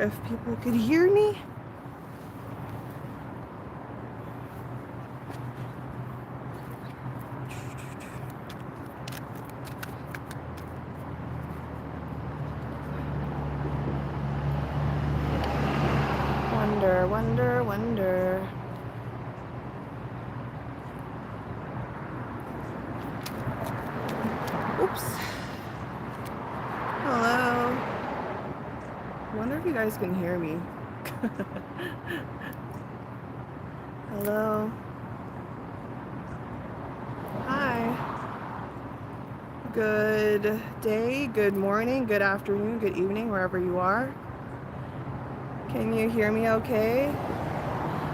if people could hear me. Wonder. Oops. Hello. Wonder if you guys can hear me. Hello. Hi. Good day, good morning, good afternoon, good evening, wherever you are. Can you hear me okay?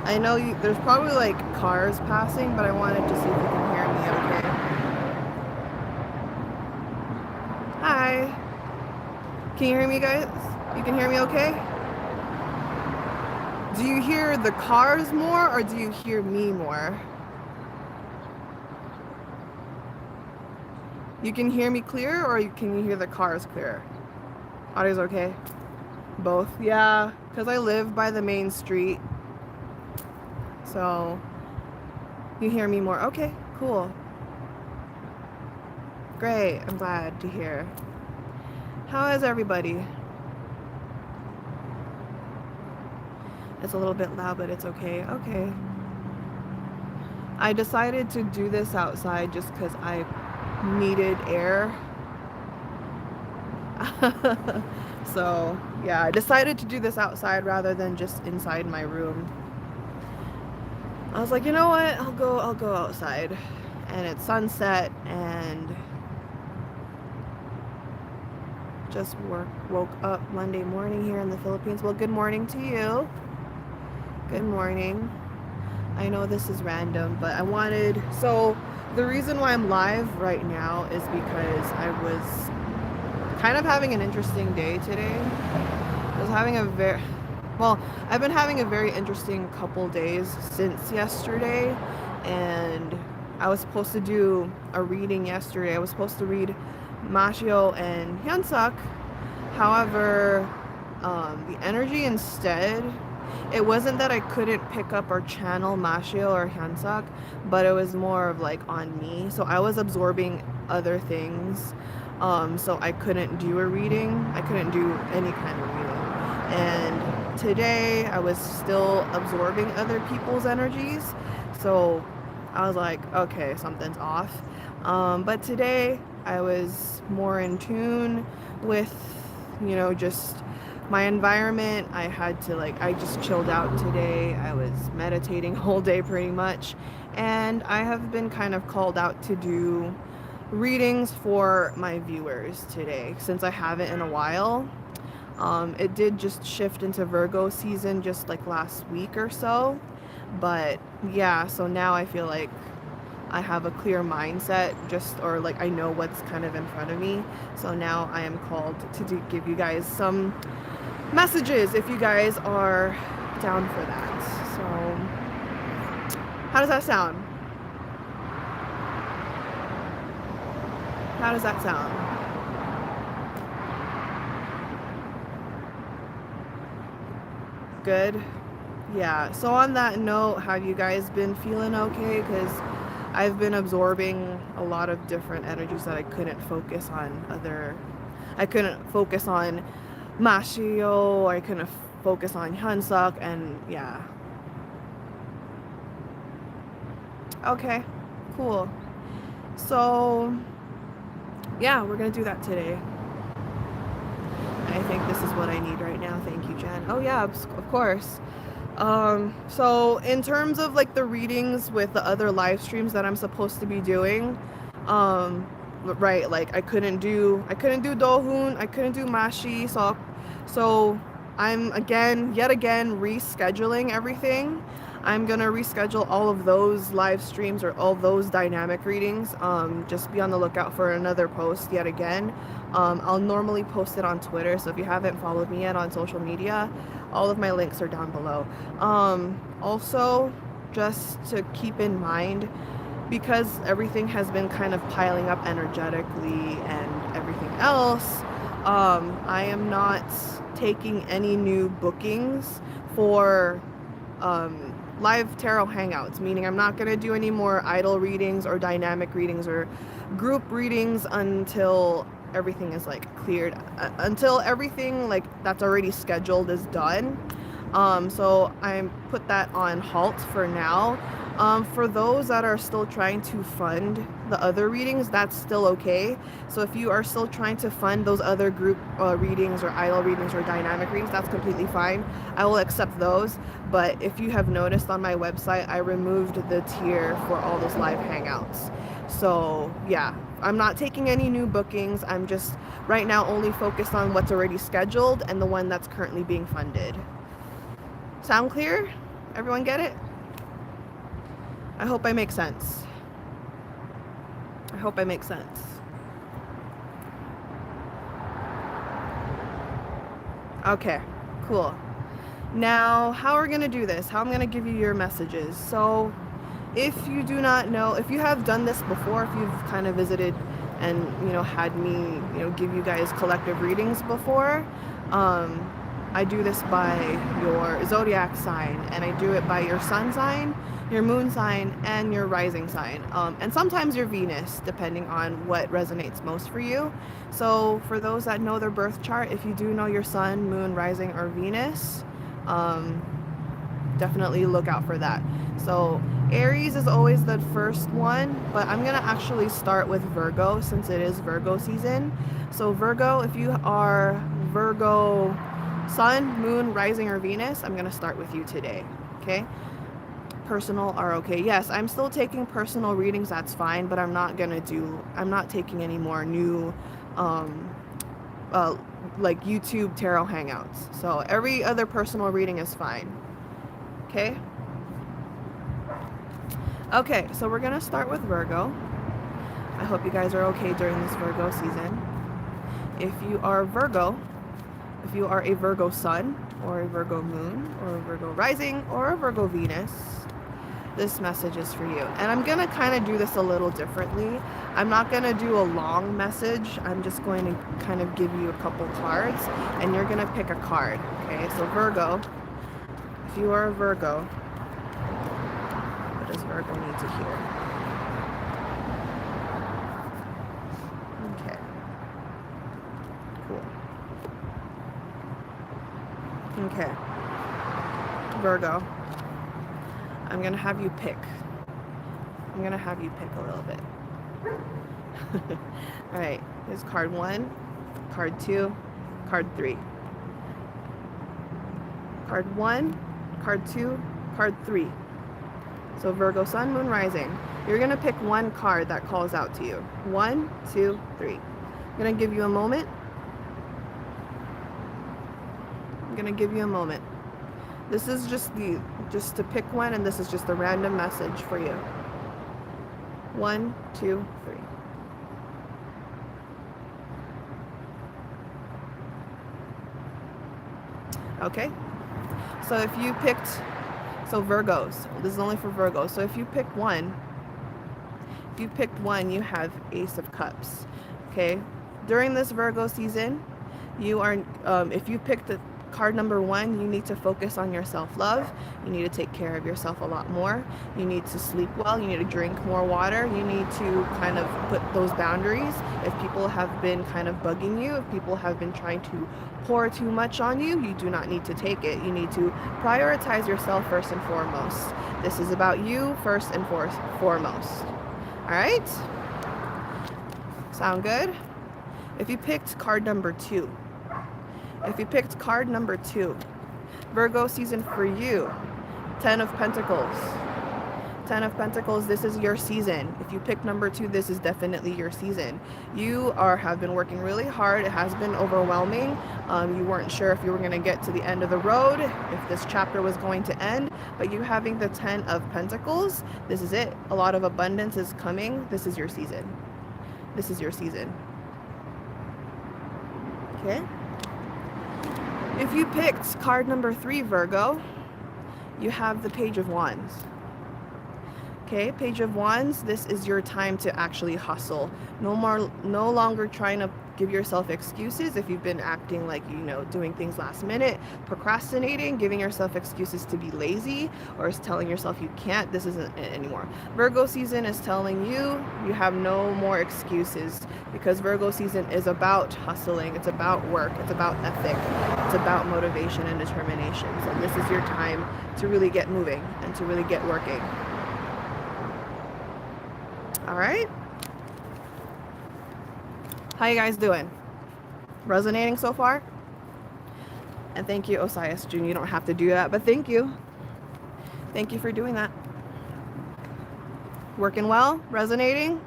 I know there's probably like cars passing, but I wanted to see if you can hear me okay. Hi. Can you hear me, guys? You can hear me okay? Do you hear the cars more or do you hear me more? You can hear me clear or can you hear the cars clear? Audio's okay? Both? Yeah, because I live by the main street. So you hear me more. Okay, cool. Great, I'm glad to hear. How is everybody? It's a little bit loud, but it's okay. Okay. I decided to do this outside just because I needed air. So yeah, I decided to do this outside rather than just inside my room. I was like, you know what? I'll go outside. And it's sunset and just woke up Monday morning here in the Philippines. Well, good morning to you. Good morning. I know this is random, but so the reason why I'm live right now is because I was kind of having an interesting day today. I've been having a very interesting couple days since yesterday, and I was supposed to do a reading yesterday. I was supposed to read Mashio and Hyunsuk. However, the energy instead, it wasn't that I couldn't pick up or channel Mashio or Hyunsuk, but it was more of like on me. So I was absorbing other things. So I couldn't do a reading. I couldn't do any kind of reading. And today I was still absorbing other people's energies. So I was like, okay, something's off. But today I was more in tune with, just my environment. I just chilled out today. I was meditating all day pretty much. And I have been kind of called out to do readings for my viewers today since I haven't in a while. It did just shift into Virgo season just like last week or so, but yeah, so now I feel like I have a clear mindset, or like I know what's kind of in front of me. So now I am called to give you guys some messages if you guys are down for that. So how does that sound? How does that sound? Good? Yeah. So on that note, have you guys been feeling okay? Because I've been absorbing a lot of different energies that I couldn't focus on Mashio, I couldn't focus on Hyunsuk, and yeah. Okay, cool. So yeah, we're gonna do that today. I think this is what I need right now. Thank you, Jen. Oh yeah, of course. So in terms of like the readings with the other live streams that I'm supposed to be doing, right, like I couldn't do Dohun, I couldn't do Mashi, so I'm yet again rescheduling everything. I'm gonna reschedule all of those live streams or all those dynamic readings. Just be on the lookout for another post yet again. I'll normally post it on Twitter, so if you haven't followed me yet on social media, all of my links are down below. Also, just to keep in mind, because everything has been kind of piling up energetically and everything else, I am not taking any new bookings for live tarot hangouts, meaning I'm not going to do any more idle readings or dynamic readings or group readings until everything is like cleared, until everything like that's already scheduled is done. So I put that on halt for now. For those that are still trying to fund the other readings, that's still okay. So if you are still trying to fund those other group readings or idle readings or dynamic readings, that's completely fine. I will accept those. But if you have noticed on my website, I removed the tier for all those live hangouts. So yeah, I'm not taking any new bookings. I'm just right now only focused on what's already scheduled and the one that's currently being funded. Sound clear? Everyone get it? I hope I make sense. I hope I make sense. Okay, cool. Now, how we're going to do this, how I'm going to give you your messages. So, if you do not know, if you have done this before, if you've kind of visited and, you know, had me, you know, give you guys collective readings before, I do this by your zodiac sign, and I do it by your sun sign, your moon sign, and your rising sign, and sometimes your Venus, depending on what resonates most for you. So for those that know their birth chart, if you do know your sun, moon, rising, or Venus, definitely look out for that. So Aries is always the first one, but I'm gonna actually start with Virgo since it is Virgo season. So Virgo, if you are Virgo sun, moon, rising, or Venus, I'm gonna start with you today, okay? Personal are okay. Yes, I'm still taking personal readings, that's fine, but I'm not taking any more new like YouTube tarot hangouts. So every other personal reading is fine. Okay? Okay, so we're gonna start with Virgo. I hope you guys are okay during this Virgo season. If you are Virgo, if you are a Virgo sun, or a Virgo moon, or a Virgo rising, or a Virgo Venus, this message is for you. And I'm gonna kind of do this a little differently. I'm not gonna do a long message. I'm just going to kind of give you a couple cards, and you're gonna pick a card. Okay, so Virgo, if you are a Virgo, what does Virgo need to hear? Okay, cool. Okay, Virgo, I'm gonna have you pick. I'm gonna have you pick a little bit. All right, here's card 1, card 2, card 3. Card 1, card 2, card 3. So Virgo sun, moon, rising. You're gonna pick one card that calls out to you. 1, 2, 3. I'm gonna give you a moment. I'm gonna give you a moment. This is just to pick one, and this is just a random message for you. 1, 2, 3. Okay. So if you picked, so Virgos, this is only for Virgos. So if you picked one, you have Ace of Cups. Okay. During this Virgo season, you are, if you picked the card number 1, you need to focus on your self-love. You need to take care of yourself a lot more. You need to sleep well. You need to drink more water. You need to kind of put those boundaries. If people have been kind of bugging you, if people have been trying to pour too much on you, you do not need to take it. You need to prioritize yourself first and foremost. This is about you first and foremost. All right? Sound good? If you picked card number 2, Virgo season for you, 10 of Pentacles. 10 of Pentacles, this is your season. If you pick number 2, this is definitely your season. You have been working really hard. It has been overwhelming. You weren't sure if you were going to get to the end of the road, if this chapter was going to end, but you having the 10 of Pentacles, this is it. A lot of abundance is coming. This is your season. This is your season. Okay? If you picked card number 3, Virgo, you have the Page of Wands. Okay, Page of Wands, this is your time to actually hustle. No longer trying to give yourself excuses if you've been acting like, you know, doing things last minute, procrastinating, giving yourself excuses to be lazy, or is telling yourself you can't. This isn't it anymore. Virgo season is telling you you have no more excuses, because Virgo season is about hustling, it's about work, it's about ethic, it's about motivation and determination. So this is your time to really get moving and to really get working. All right. How you guys doing? Resonating so far? And thank you, Osias June. You don't have to do that, but thank you. Thank you for doing that. Working well? Resonating?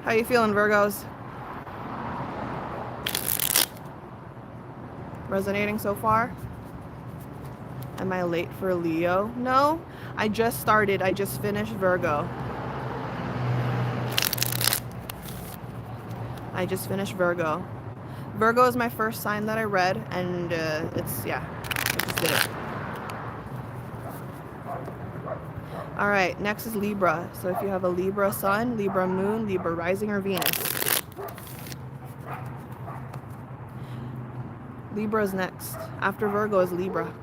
How you feeling, Virgos? Resonating so far? Am I late for Leo? No, I just started. I just finished Virgo. I just finished Virgo. Virgo is my first sign that I read, and it's, yeah, I just did it. All right, next is Libra. So if you have a Libra sun, Libra moon, Libra rising, or Venus. Libra is next. After Virgo is Libra.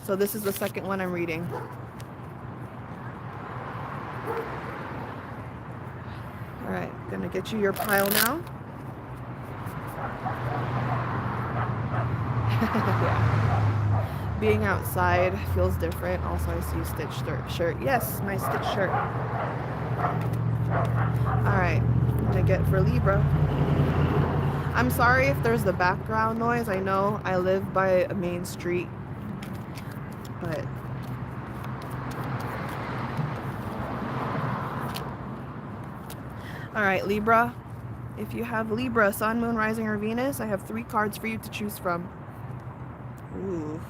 So this is the second one I'm reading. All right, gonna get you your pile now. Yeah. Being outside feels different. Also, I see stitched shirt. Yes, my stitched shirt. All right, I'm gonna get for Libra. I'm sorry if there's the background noise. I know I live by a main street, but all right, Libra. If you have Libra, Sun, Moon, Rising, or Venus, I have 3 cards for you to choose from. Oof.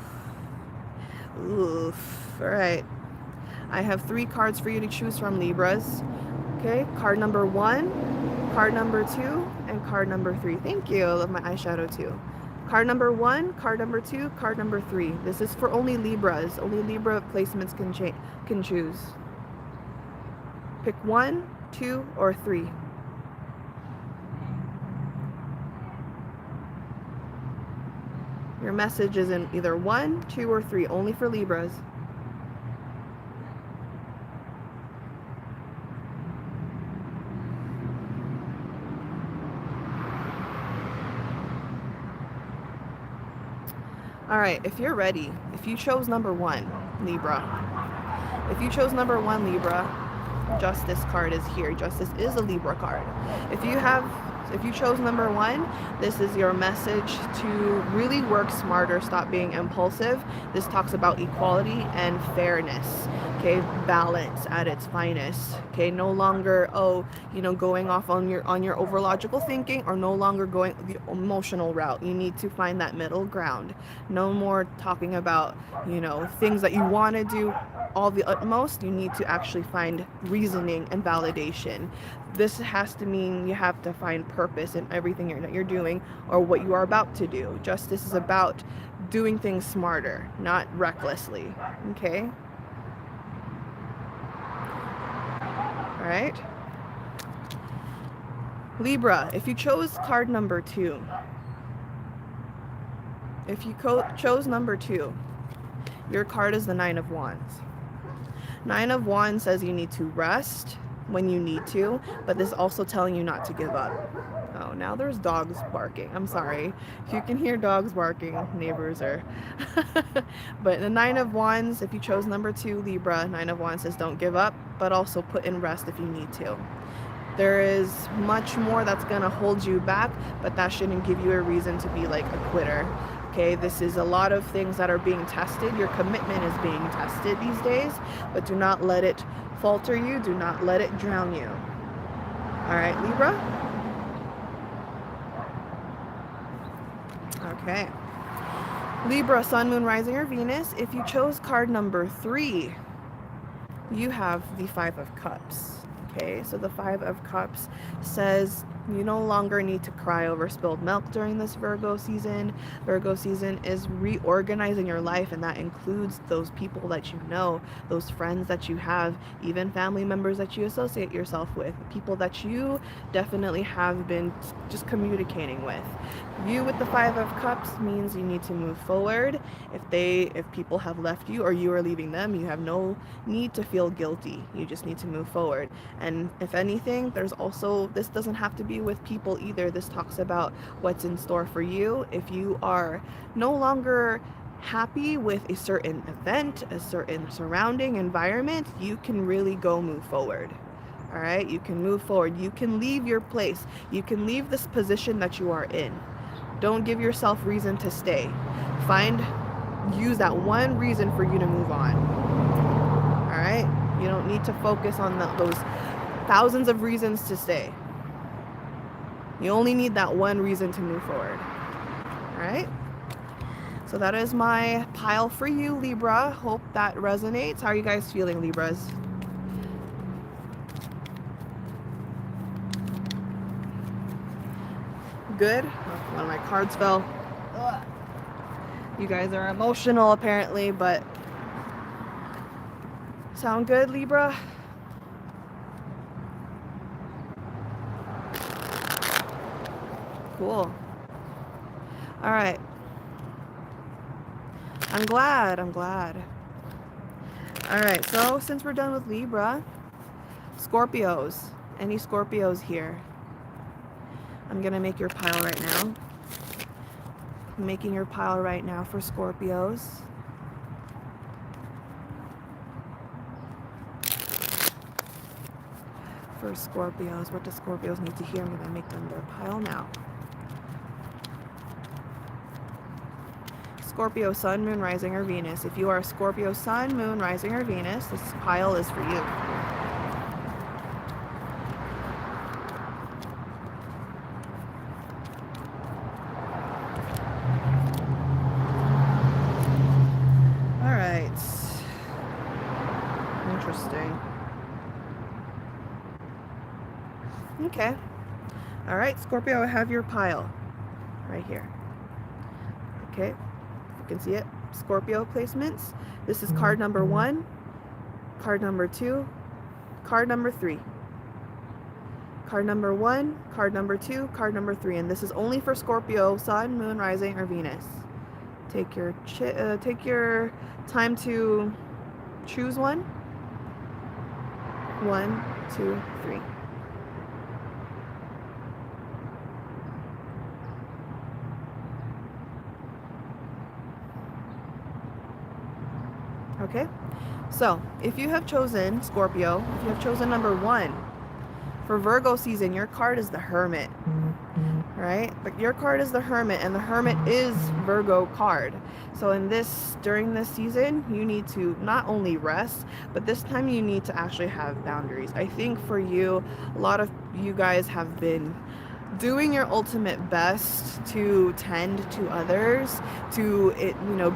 Oof. All right. I have 3 cards for you to choose from, Libras. Okay, card number 1, card number 2, and card number 3. Thank you. I love my eyeshadow too. Card number 1, card number 2, card number 3. This is for only Libras. Only Libra placements can choose. Pick 1, 2, or 3. Your message is in either 1, 2, or 3, only for Libras. All right, if you're ready, if you chose number 1, Libra. If you chose number 1, Libra, Justice card is here. Justice is a Libra card. If you chose number 1, this is your message to really work smarter, stop being impulsive. This talks about equality and fairness, okay? Balance at its finest, okay? No longer, going off on your over logical thinking, or no longer going the emotional route. You need to find that middle ground. No more talking about, things that you want to do all the utmost. You need to actually find reasoning and validation. This has to mean you have to find purpose in everything that you're doing or what you are about to do. Justice is about doing things smarter, not recklessly. Okay? All right. Libra, if you chose card number 2, if you chose number 2, your card is the 9 of Wands. 9 of Wands says you need to rest when you need to, but this is also telling you not to give up. Oh, now there's dogs barking. I'm sorry. If you can hear dogs barking, neighbors are. But the 9 of Wands, if you chose number 2, Libra, 9 of Wands says don't give up, but also put in rest if you need to. There is much more that's going to hold you back, but that shouldn't give you a reason to be like a quitter. Okay, this is a lot of things that are being tested. Your commitment is being tested these days, but do not let it falter you. Do not let it drown you. All right, Libra? Okay. Libra, Sun, Moon, Rising, or Venus. If you chose card number 3, you have the 5 of Cups. Okay, so the 5 of Cups says You no longer need to cry over spilled milk during this Virgo season. Virgo season is reorganizing your life, and that includes those people that you know, those friends that you have, even family members that you associate yourself with, people that you definitely have been just communicating with. You with the Five of Cups means you need to move forward. If people have left you or you are leaving them, you have no need to feel guilty. You just need to move forward. And if anything, there's also, this doesn't have to be with people either. This talks about what's in store for you. If you are no longer happy with a certain event, a certain surrounding environment, you can really go move forward. All right, you can move forward. You can leave your place. You can leave this position that you are in. Don't give yourself reason to stay. Use that one reason for you to move on. All right, you don't need to focus on those thousands of reasons to stay. You only need that one reason to move forward. All right, so that is my pile for you, Libra. Hope that resonates. How are you guys feeling, Libras? Good. Oh, one of my cards fell. Ugh. You guys are emotional apparently, but sound good, Libra? Cool. All right. I'm glad. All right, so since we're done with Libra, Scorpios. Any Scorpios here? I'm gonna make your pile right now. I'm making your pile right now for Scorpios. For Scorpios, what do Scorpios need to hear? I'm gonna make them their pile now. Scorpio, Sun, Moon, Rising, or Venus. If you are a Scorpio, Sun, Moon, Rising, or Venus, this pile is for you. All right. Interesting. Okay. All right, Scorpio, I have your pile right here. Okay. Can see it. Scorpio placements. This is card number 1, card number 2, card number 3. Card number 1, card number 2, card number 3, and this is only for Scorpio, Sun, Moon, Rising, or Venus. Take your time to choose one. 1, 2, 3. Okay, so if you have chosen Scorpio, if you have chosen number 1 for Virgo season, your card is the Hermit, right? But your card is the Hermit, and the Hermit is Virgo card. So during this season, you need to not only rest, but this time you need to actually have boundaries. I think for you, a lot of you guys have been doing your ultimate best to tend to others, to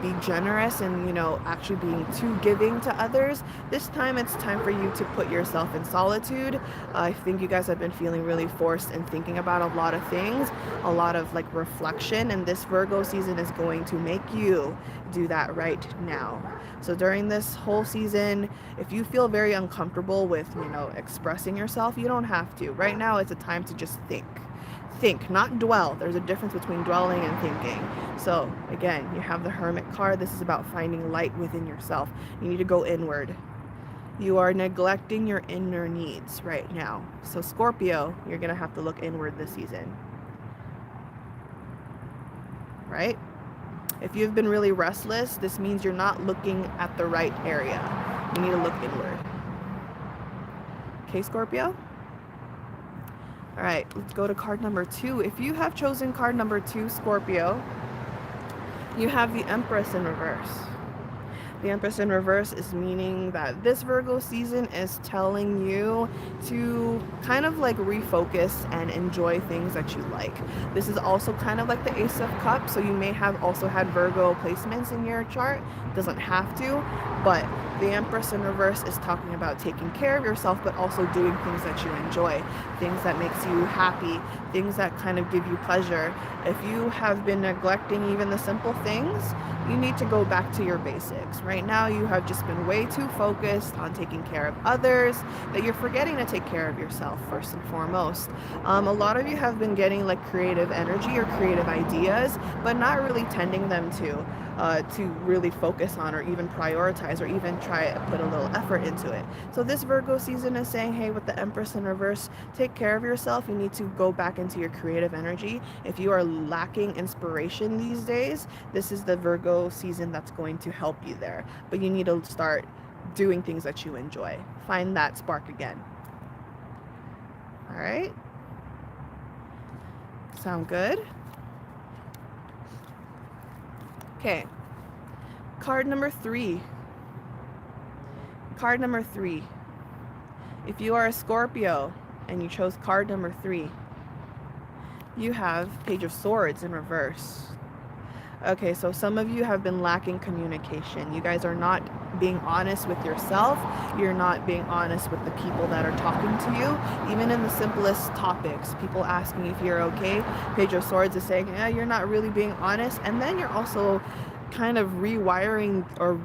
be generous and actually being too giving to others. This time it's time for you to put yourself in solitude. I think you guys have been feeling really forced and thinking about a lot of things, a lot of reflection, and this Virgo season is going to make you do that right now. So during this whole season, if you feel very uncomfortable with expressing yourself, you don't have to. Right now it's a time to just think, not dwell. There's a difference between dwelling and thinking. So again, you have the Hermit card. This is about finding light within yourself. You need to go inward. You are neglecting your inner needs right now. So Scorpio, you're gonna have to look inward this season, right? If you've been really restless, this means you're not looking at the right area. You need to look inward. Okay, Scorpio? All right, let's go to card number 2. If you have chosen card number 2, Scorpio, you have the Empress in reverse. The Empress in reverse is meaning that this Virgo season is telling you to kind of refocus and enjoy things that you like. This is also kind of like the Ace of Cups, so you may have also had Virgo placements in your chart. Doesn't have to, but the Empress in reverse is talking about taking care of yourself, but also doing things that you enjoy, things that makes you happy, things that kind of give you pleasure. If you have been neglecting even the simple things, you need to go back to your basics. Right now, you have just been way too focused on taking care of others that you're forgetting to take care of yourself first and foremost. A lot of you have been getting like creative energy or creative ideas, but not really tending them to really focus on or even prioritize or even try to put a little effort into it. So this Virgo season is saying, hey, with the Empress in reverse, take care of yourself. You need to go back into your creative energy. If you are lacking inspiration these days, this is the Virgo season that's going to help you there. But you need to start doing things that you enjoy. Find that spark again. All right? Sound good? Okay, card number 3. Card number 3. If you are a Scorpio and you chose card number 3, you have Page of Swords in reverse. Okay, so some of you have been lacking communication. You guys are not being honest with yourself. You're not being honest with the people that are talking to you, even in the simplest topics. People asking if you're okay. Page of Swords is saying, yeah, you're not really being honest. And then you're also kind of rewiring or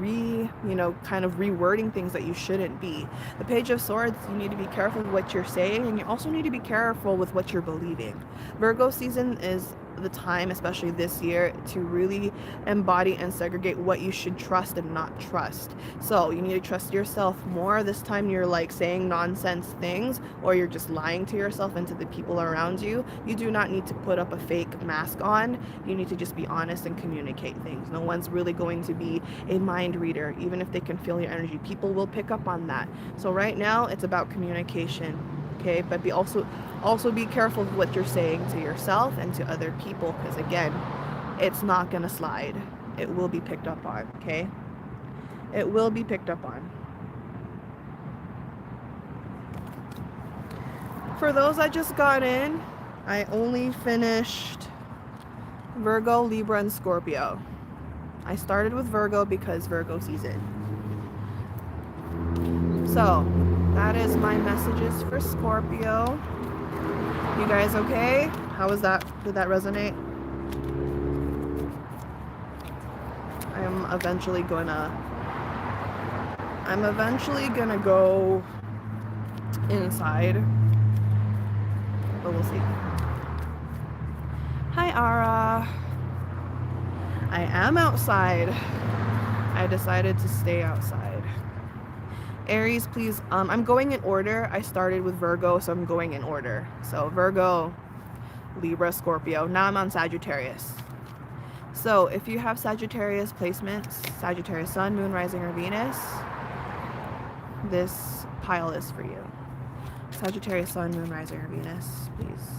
kind of rewording things that you shouldn't be. The Page of Swords, you need to be careful with what you're saying, and you also need to be careful with what you're believing. Virgo season is the time, especially this year, to really embody and segregate what you should trust and not trust. So you need to trust yourself more. This time you're like saying nonsense things, or you're just lying to yourself and to the people around you. You do not need to put up a fake mask on. You need to just be honest and communicate things. No one's really going to be a mind reader, even if they can feel your energy. People will pick up on that. So right now it's about communication. Okay, but also be careful of what you're saying to yourself and to other people, because again, it's not gonna slide. It will be picked up on. Okay, it will be picked up on. For those that just got in, I only finished Virgo, Libra, and Scorpio. I started with Virgo because Virgo season. So that is my messages for Scorpio. You guys okay? How was that? Did that resonate? I'm eventually gonna go inside, but we'll see. Hi, Ara. I am outside. I decided to stay outside. Aries, please, I'm going in order. I started with Virgo, so I'm going in order. So Virgo, Libra, Scorpio. Now I'm on Sagittarius. So if you have Sagittarius placements, Sagittarius Sun, Moon, Rising, or Venus, this pile is for you. Sagittarius Sun, Moon, Rising, or Venus, please.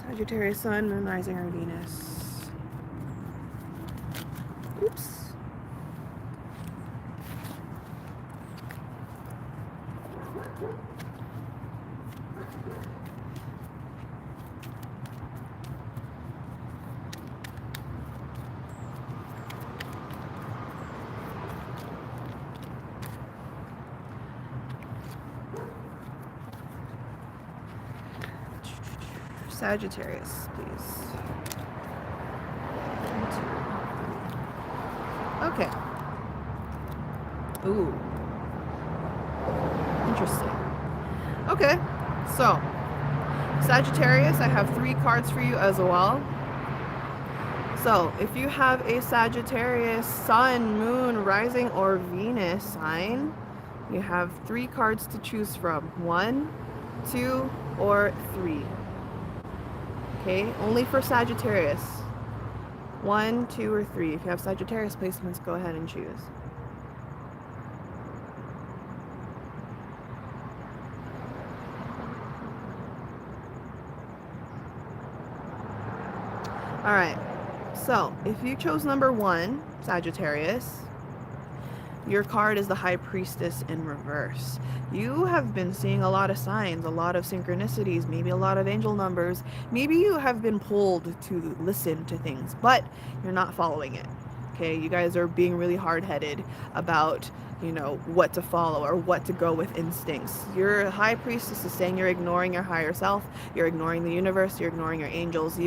Sagittarius Sun, Moon, Rising, or Venus. Oops. Sagittarius, please. Okay. Ooh. Interesting. Okay. So, Sagittarius, I have 3 cards for you as well. So, if you have a Sagittarius Sun, Moon, Rising, or Venus sign, you have 3 cards to choose from. 1, 2, or 3. Okay, only for Sagittarius. 1, 2, or 3. If you have Sagittarius placements, go ahead and choose. Alright, so if you chose number 1, Sagittarius, your card is the High Priestess in reverse. You have been seeing a lot of signs, a lot of synchronicities, maybe a lot of angel numbers. Maybe you have been pulled to listen to things, but you're not following it. okay? You guys are being really hard-headed about, you know, what to follow or what to go with instincts. Your high priestess is saying you're ignoring your higher self, you're ignoring the universe, you're ignoring your angels.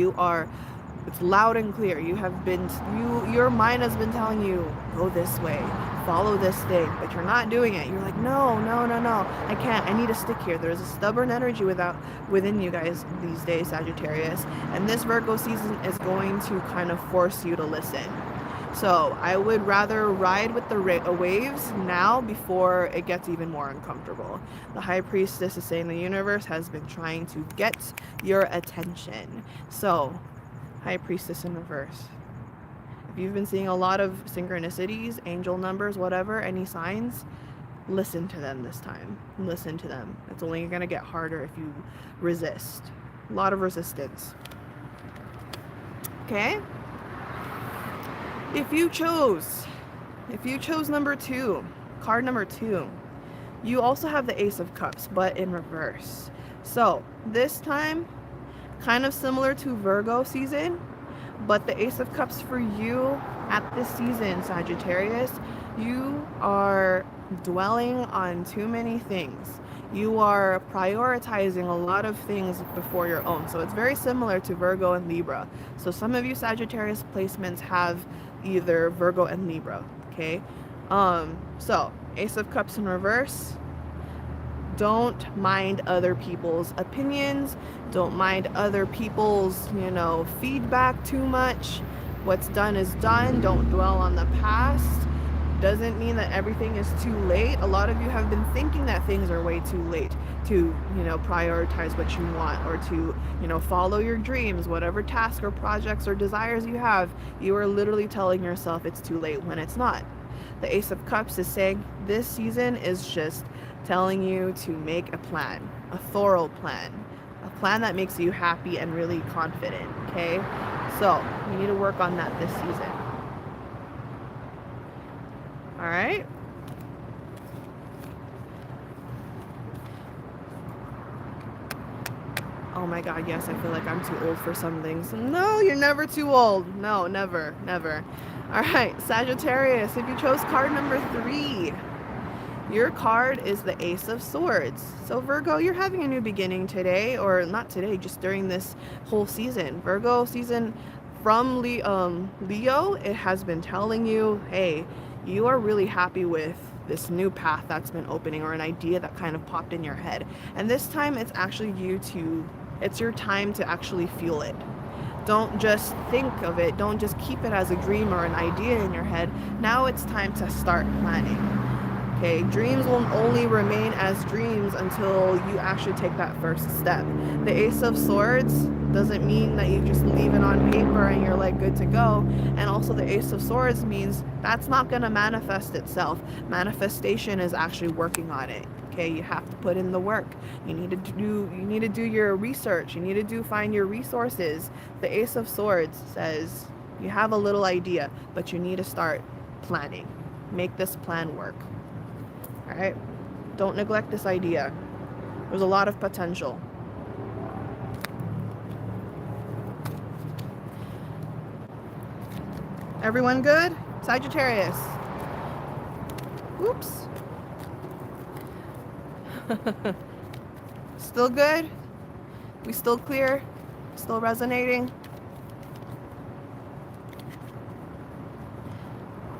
It's loud and clear. Your mind has been telling you, go this way, follow this thing, but you're not doing it. You're like, no, I can't. I need to stick here. There's a stubborn energy within you guys these days, Sagittarius, and this Virgo season is going to kind of force you to listen. So I would rather ride with the waves now before it gets even more uncomfortable. The High Priestess is saying the universe has been trying to get your attention. So, High Priestess in reverse. If you've been seeing a lot of synchronicities, angel numbers, whatever, any signs, listen to them this time. Listen to them. It's only going to get harder if you resist. A lot of resistance. Okay? If you chose number 2, card number 2, you also have the Ace of Cups, but in reverse. So this time, kind of similar to Virgo season, but the Ace of Cups for you at this season, Sagittarius, you are dwelling on too many things. You are prioritizing a lot of things before your own. So it's very similar to Virgo and Libra. So some of you Sagittarius placements have either Virgo and Libra, okay? So Ace of Cups in reverse. Don't mind other people's opinions. Don't mind other people's, feedback too much. What's done is done. Don't dwell on the past. Doesn't mean that everything is too late. A lot of you have been thinking that things are way too late to, prioritize what you want or to, follow your dreams, whatever tasks or projects or desires you have. You are literally telling yourself it's too late when it's not. The Ace of Cups is saying this season is just telling you to make a plan, a thorough plan, a plan that makes you happy and really confident, okay? So you need to work on that this season. All right? Oh my God, yes, I feel like I'm too old for some things. No, you're never too old. No, never. All right, Sagittarius, if you chose card number 3, your card is the Ace of Swords. So Virgo, you're having a new beginning today, or not today, just during this whole season. Virgo season from Leo, it has been telling you, hey, you are really happy with this new path that's been opening or an idea that kind of popped in your head. And this time it's actually it's your time to actually feel it. Don't just think of it. Don't just keep it as a dream or an idea in your head. Now it's time to start planning. Okay, dreams will only remain as dreams until you actually take that first step. The Ace of Swords doesn't mean that you just leave it on paper and you're like good to go. And also the Ace of Swords means that's not going to manifest itself. Manifestation is actually working on it. Okay, you have to put in the work. You need to do your research. You need to find your resources. The Ace of Swords says you have a little idea, but you need to start planning. Make this plan work. All right? Don't neglect this idea. There's a lot of potential. Everyone good? Sagittarius. Oops. Still good? We still clear? Still resonating?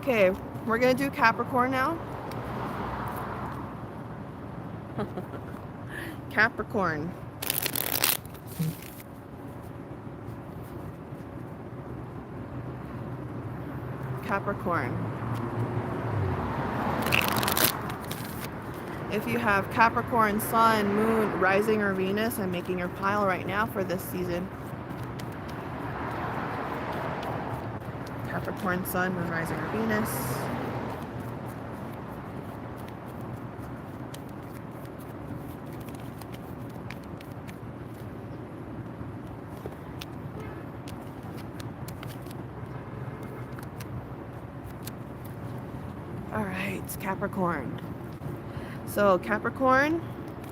Okay, we're gonna do Capricorn now. Capricorn. If you have Capricorn, Sun, Moon, Rising, or Venus, I'm making your pile right now for this season. Capricorn, Sun, Moon, Rising, or Venus. All right, Capricorn. So Capricorn,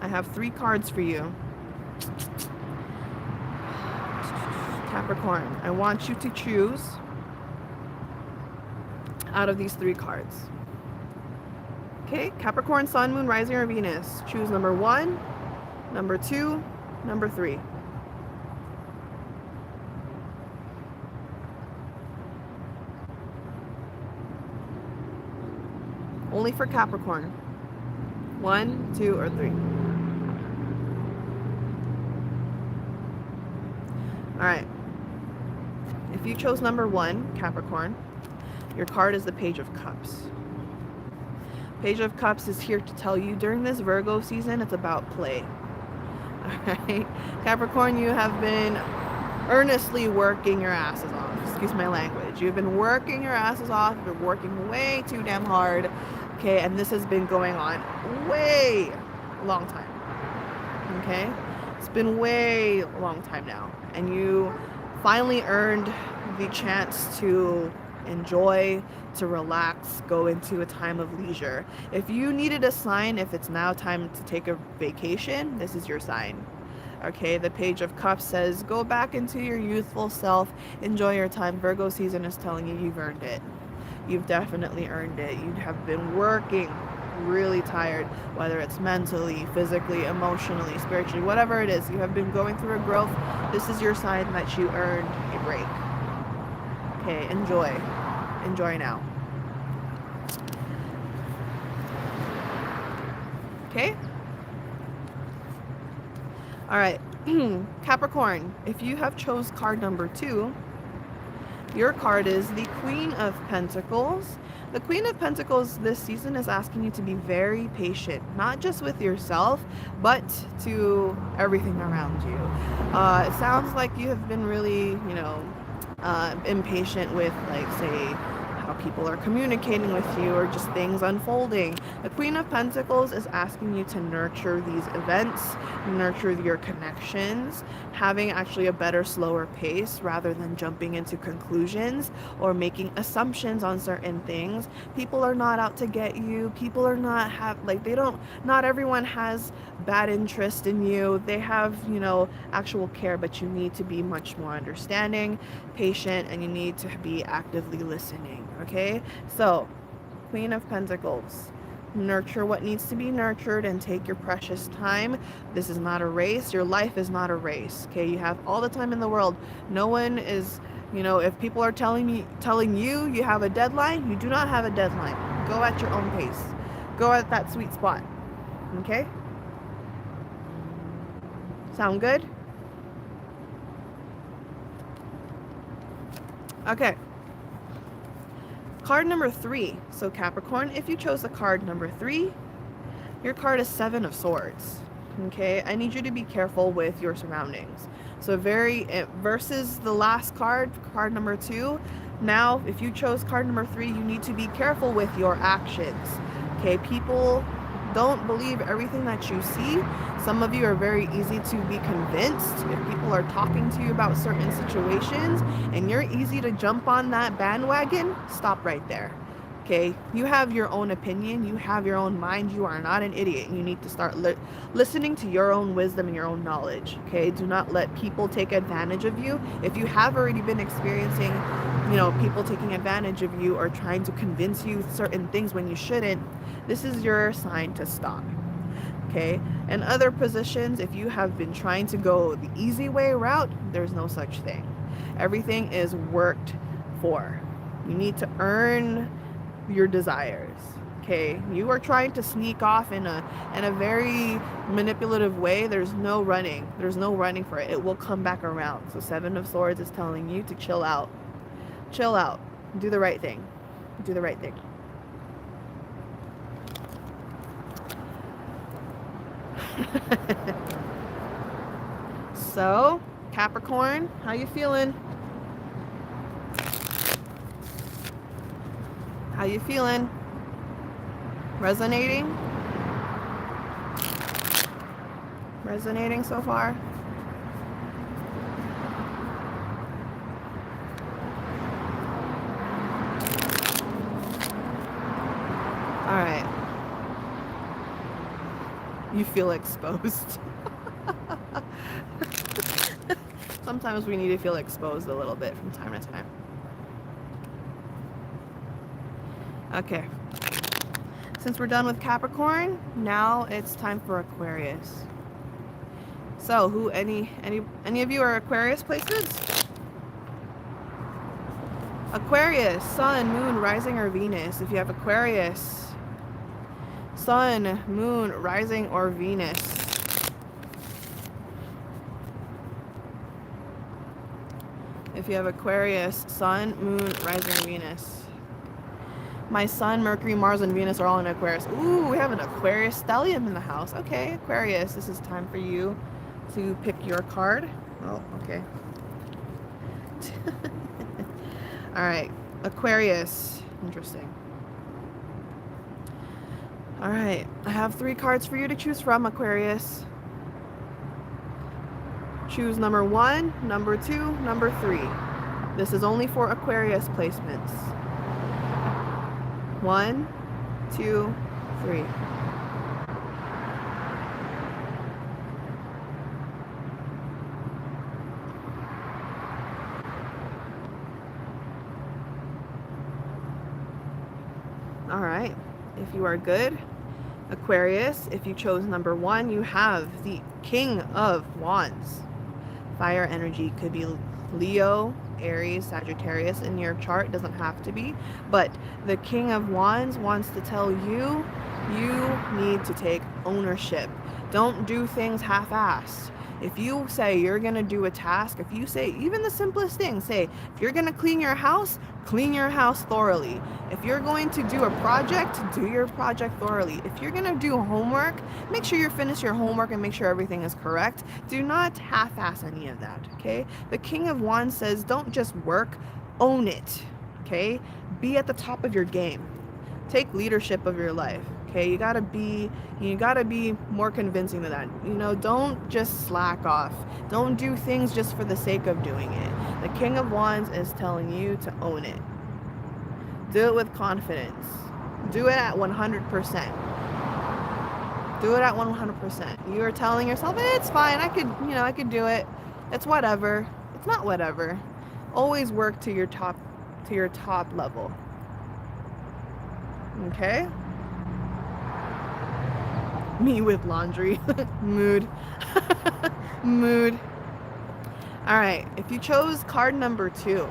I have 3 cards for you. Capricorn, I want you to choose out of these 3 cards. Okay, Capricorn, Sun, Moon, Rising, or Venus. Choose number 1, number 2, number 3. Only for Capricorn. 1, 2, or 3. Alright. If you chose number 1, Capricorn, your card is the Page of Cups. Page of Cups is here to tell you during this Virgo season, it's about play. Alright? Capricorn, you have been earnestly working your asses off. Excuse my language. You've been working your asses off. You've been working way too damn hard. Okay, and this has been going on way long time. Okay? It's been way a long time now. And you finally earned the chance to enjoy, to relax, go into a time of leisure. If you needed a sign, if it's now time to take a vacation, this is your sign. Okay, the Page of Cups says, go back into your youthful self, enjoy your time. Virgo season is telling you you've earned it. You've definitely earned it. You have been working really tired, whether it's mentally, physically, emotionally, spiritually, whatever it is. You have been going through a growth. This is your sign that you earned a break. Okay, enjoy. Enjoy now. Okay? Alright. Capricorn, if you have chose card number 2, your card is the Queen of Pentacles. The Queen of Pentacles this season is asking you to be very patient, not just with yourself, but to everything around you. It sounds like you have been really, impatient with, like, say, how people are communicating with you or just things unfolding. The Queen of Pentacles is asking you to nurture these events, nurture your connections, having actually a better, slower pace rather than jumping into conclusions or making assumptions on certain things. People are not out to get you. People are not not everyone has bad interest in you. They have, actual care, but you need to be much more understanding, patient, and you need to be actively listening. Okay, so Queen of Pentacles, nurture what needs to be nurtured and take your precious time. This is not a race. Your life is not a race. Okay, you have all the time in the world. No one is, if people are telling you you have a deadline, you do not have a deadline. Go at your own pace. Go at that sweet spot. Okay? Sound good? Okay. Card number 3. So Capricorn, if you chose the card number 3, your card is 7 of Swords. Okay, I need you to be careful with your surroundings. So versus the last card number 2, now if you chose card number 3, you need to be careful with your actions. Okay, people don't believe everything that you see. Some of you are very easy to be convinced if people are talking to you about certain situations and you're easy to jump on that bandwagon. Stop right there. Okay, you have your own opinion, you have your own mind, you are not an idiot. You need to start listening to your own wisdom and your own knowledge. Okay, do not let people take advantage of you. If you have already been experiencing, people taking advantage of you or trying to convince you certain things when you shouldn't, this is your sign to stop. Okay, and other positions, if you have been trying to go the easy way route, there's no such thing. Everything is worked for. You need to earn your desires. Okay, you are trying to sneak off in a very manipulative way. There's no running for it. It will come back around. So 7 of Swords is telling you to chill out, do the right thing. So Capricorn, how you feeling? How you feeling? Resonating? Resonating so far? All right. You feel exposed. Sometimes we need to feel exposed a little bit from time to time. Okay. Since we're done with Capricorn, now it's time for Aquarius. So, any of you are Aquarius placements? Aquarius, Sun, Moon, Rising, or Venus. If you have Aquarius, Sun, Moon, Rising, or Venus. If you have Aquarius, Sun, Moon, Rising, Venus. My Sun, Mercury, Mars, and Venus are all in Aquarius. Ooh, we have an Aquarius stellium in the house. Okay, Aquarius, this is time for you to pick your card. Oh, okay. All right, Aquarius. Interesting. All right, I have 3 cards for you to choose from, Aquarius. Choose number 1, number 2, number 3. This is only for Aquarius placements. 1, 2, 3. All right, if you are good, Aquarius, if you chose number 1, you have the King of Wands. Fire energy could be Leo, Aries, Sagittarius in your chart. It doesn't have to be. But the King of Wands wants to tell you, you need to take ownership. Don't do things half-assed. If you say you're going to do a task, if you say even the simplest thing, say, if you're going to clean your house thoroughly. If you're going to do a project, do your project thoroughly. If you're going to do homework, make sure you finish your homework and make sure everything is correct. Do not half-ass any of that, okay? The King of Wands says, don't just work, own it, okay? Be at the top of your game. Take leadership of your life. Okay, you gotta be more convincing than that. You know, don't just slack off. Don't do things just for the sake of doing it. The King of Wands is telling you to own it. Do it with confidence. Do it at 100%. Do it at 100%. You are telling yourself, it's fine. I could do it. It's whatever. It's not whatever. Always work to your top level. Okay? Me with laundry. Mood. Mood. All right, if you chose card number 2,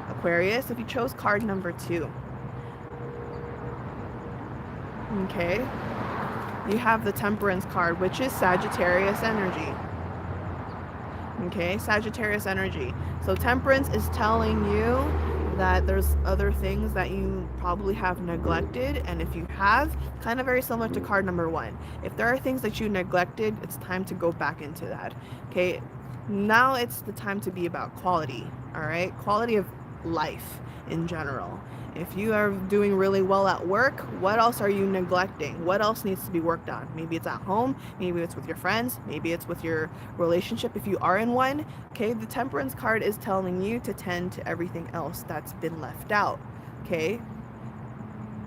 Aquarius, if you chose card number 2, okay, you have the Temperance card, which is Sagittarius energy. Okay, Sagittarius energy. So Temperance is telling you that there's other things that you probably have neglected, and if you have, kind of very similar to card number 1. If there are things that you neglected, it's time to go back into that. Okay, now it's the time to be about quality. All right, quality of life in general. If you are doing really well at work, what else are you neglecting? What else needs to be worked on? Maybe it's at home, maybe it's with your friends, maybe it's with your relationship if you are in one. Okay, the Temperance card is telling you to tend to everything else that's been left out. Okay,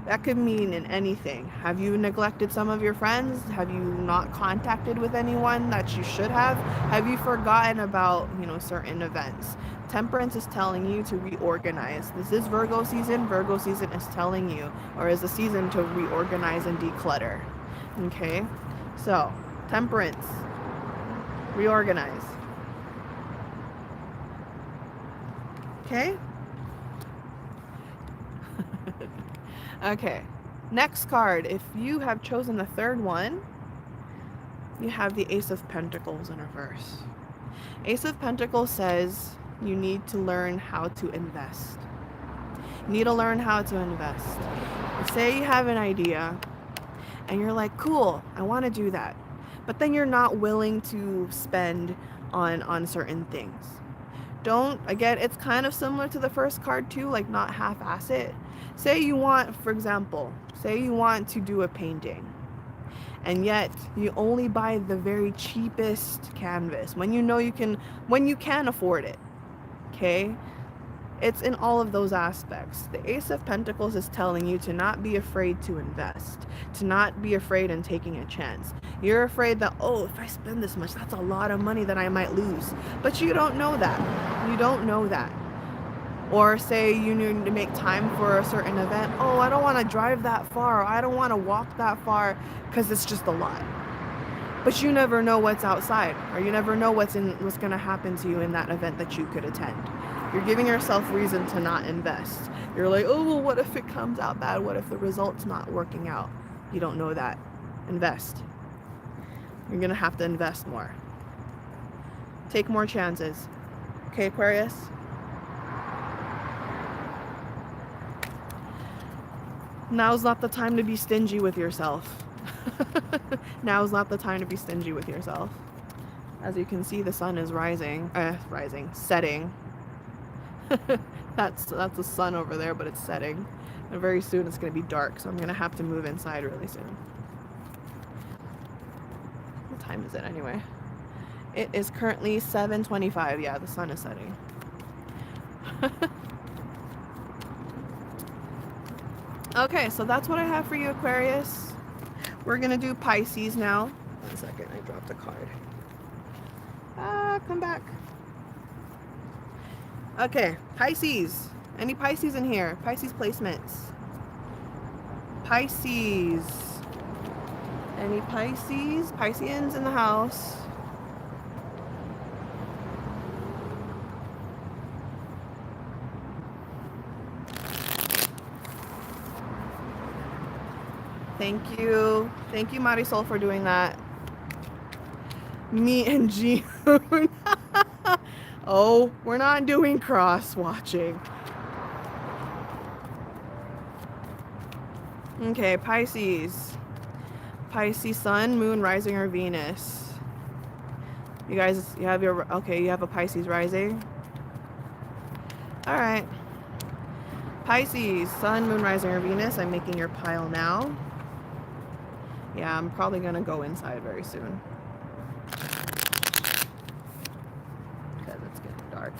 that could mean in anything. Have you neglected some of your friends? Have you not contacted with anyone that you should have? Have you forgotten about, certain events? Temperance is telling you to reorganize. This is Virgo season. Virgo season is telling you, or is a season to reorganize and declutter. Okay? So, Temperance. Reorganize. Okay? Okay. Next card. If you have chosen the 3rd one, you have the Ace of Pentacles in reverse. Ace of Pentacles says you need to learn how to invest. You need to learn how to invest. Say you have an idea and you're like, cool, I want to do that. But then you're not willing to spend on certain things. Again, it's kind of similar to the first card too, like not half-ass it. Say you want, for example, to do a painting, and yet you only buy the very cheapest canvas when you can afford it. Okay? It's in all of those aspects. The Ace of Pentacles is telling you to not be afraid to invest, to not be afraid in taking a chance. You're afraid that, if I spend this much, that's a lot of money that I might lose. But you don't know that. You don't know that. Or say you need to make time for a certain event. Oh, I don't want to drive that far. I don't want to walk that far because it's just a lot. But you never know what's outside, or you never know what's going to happen to you in that event that you could attend. You're giving yourself reason to not invest. You're like, oh, well, what if it comes out bad? What if the result's not working out? You don't know that. Invest. You're going to have to invest more. Take more chances. Okay, Aquarius? Now's not the time to be stingy with yourself. Now's not the time to be stingy with yourself. As you can see, the sun is setting. That's the sun over there, but it's setting. And very soon it's going to be dark, so I'm going to have to move inside really soon. What time is it anyway? It is currently 7:25. Yeah, the sun is setting. Okay, so that's what I have for you, Aquarius. We're going to do Pisces now. 1 second, I dropped a card. Come back. Okay, Pisces. Any Pisces in here? Pisces placements. Pisces. Any Pisces? Pisceans in the house. Thank you. Thank you, Marisol, for doing that. Me and June. Oh, we're not doing cross-watching. Okay, Pisces. Pisces sun, moon, rising, or Venus. You guys, you have your, okay, you have a Pisces rising. All right. Pisces, sun, moon, rising, or Venus. I'm making your pile now. Yeah, I'm probably going to go inside very soon. Because it's getting dark.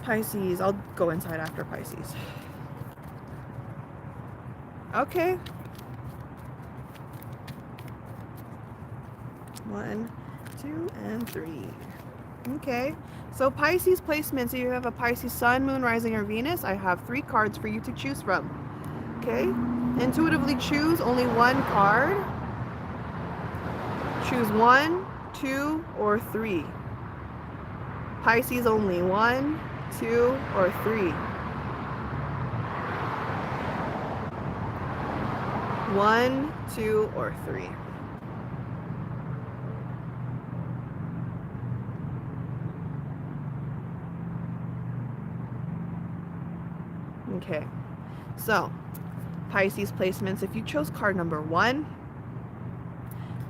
Pisces, I'll go inside after Pisces. Okay. 1, 2, and 3. Okay. So Pisces placements, if you have a Pisces sun, moon, rising, or Venus, I have 3 cards for you to choose from. Okay? Intuitively choose only 1 card. Choose 1, 2, or 3. Pisces only 1, 2, or 3. 1, 2, or 3. Okay, so Pisces placements, if you chose card number 1,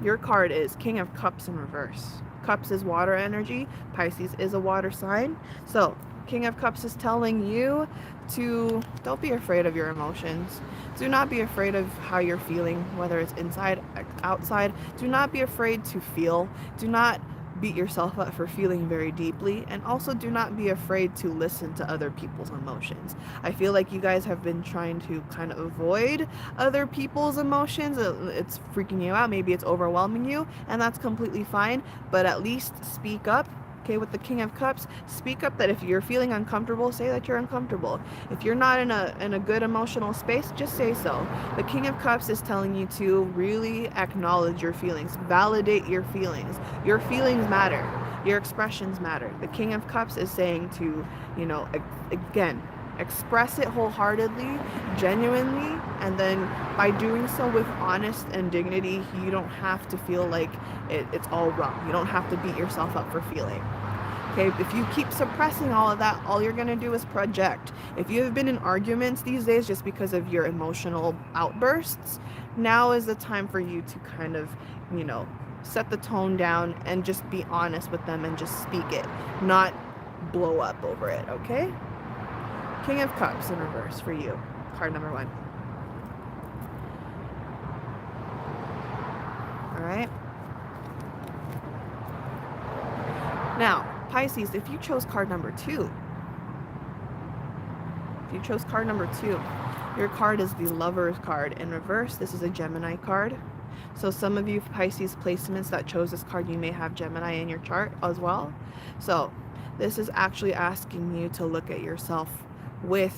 your card is King of Cups in reverse. Cups is water energy. Pisces is a water sign. So King of Cups is telling you to don't be afraid of your emotions. Do not be afraid of how you're feeling, whether it's inside, outside. Do not be afraid to feel. Do not beat yourself up for feeling very deeply, and also do not be afraid to listen to other people's emotions. I feel like you guys have been trying to kind of avoid other people's emotions. It's freaking you out, maybe it's overwhelming you, and that's completely fine, but at least speak up. Okay, with the King of Cups, speak up that if you're feeling uncomfortable, say that you're uncomfortable. If you're not in a good emotional space, just say so. The King of Cups is telling you to really acknowledge your feelings, validate your feelings. Your feelings matter. Your expressions matter. The King of Cups is saying to, again, express it wholeheartedly, genuinely, and then by doing so with honest and dignity, you don't have to feel like it's all wrong. You don't have to beat yourself up for feeling. Okay, if you keep suppressing all of that, all you're going to do is project. If you have been in arguments these days just because of your emotional outbursts, now is the time for you to kind of, set the tone down and just be honest with them and just speak it, not blow up over it, okay? King of Cups in reverse for you. Card number 1. All right. Now, Pisces, if you chose card number 2, your card is the Lover's card in reverse. This is a Gemini card. So some of you Pisces placements that chose this card, you may have Gemini in your chart as well. So This is actually asking you to look at yourself with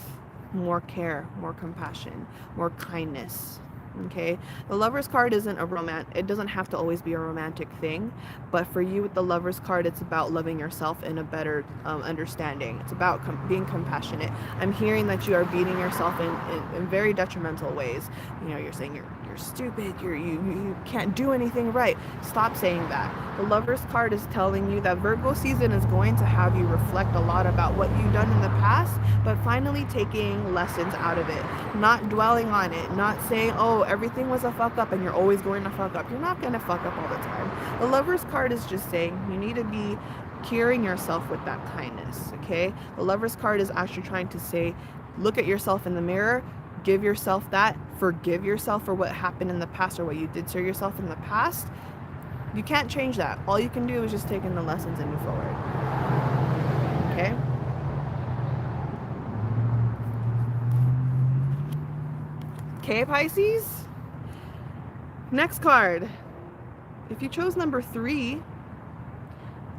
more care, more compassion, more kindness. Okay, the Lover's card isn't it doesn't have to always be a romantic thing, but for you with the Lover's card, it's about loving yourself in a better understanding. It's about being compassionate. I'm hearing that you are beating yourself in very detrimental ways. You know, you're saying you're stupid, you can't do anything right. Stop saying that. The Lover's card is telling you that Virgo season is going to have you reflect a lot about what you've done in the past, but finally taking lessons out of it, not dwelling on it, not saying, oh, everything was a fuck up and you're always going to fuck up. You're not going to fuck up all the time. The Lover's card is just saying you need to be curing yourself with that kindness, okay? The Lover's card is actually trying to say, look at yourself in the mirror, give yourself that, forgive yourself for what happened in the past or what you did to yourself in the past. You can't change that. All you can do is just take in the lessons and move forward. Okay? Okay, Pisces? Next card. If you chose number 3,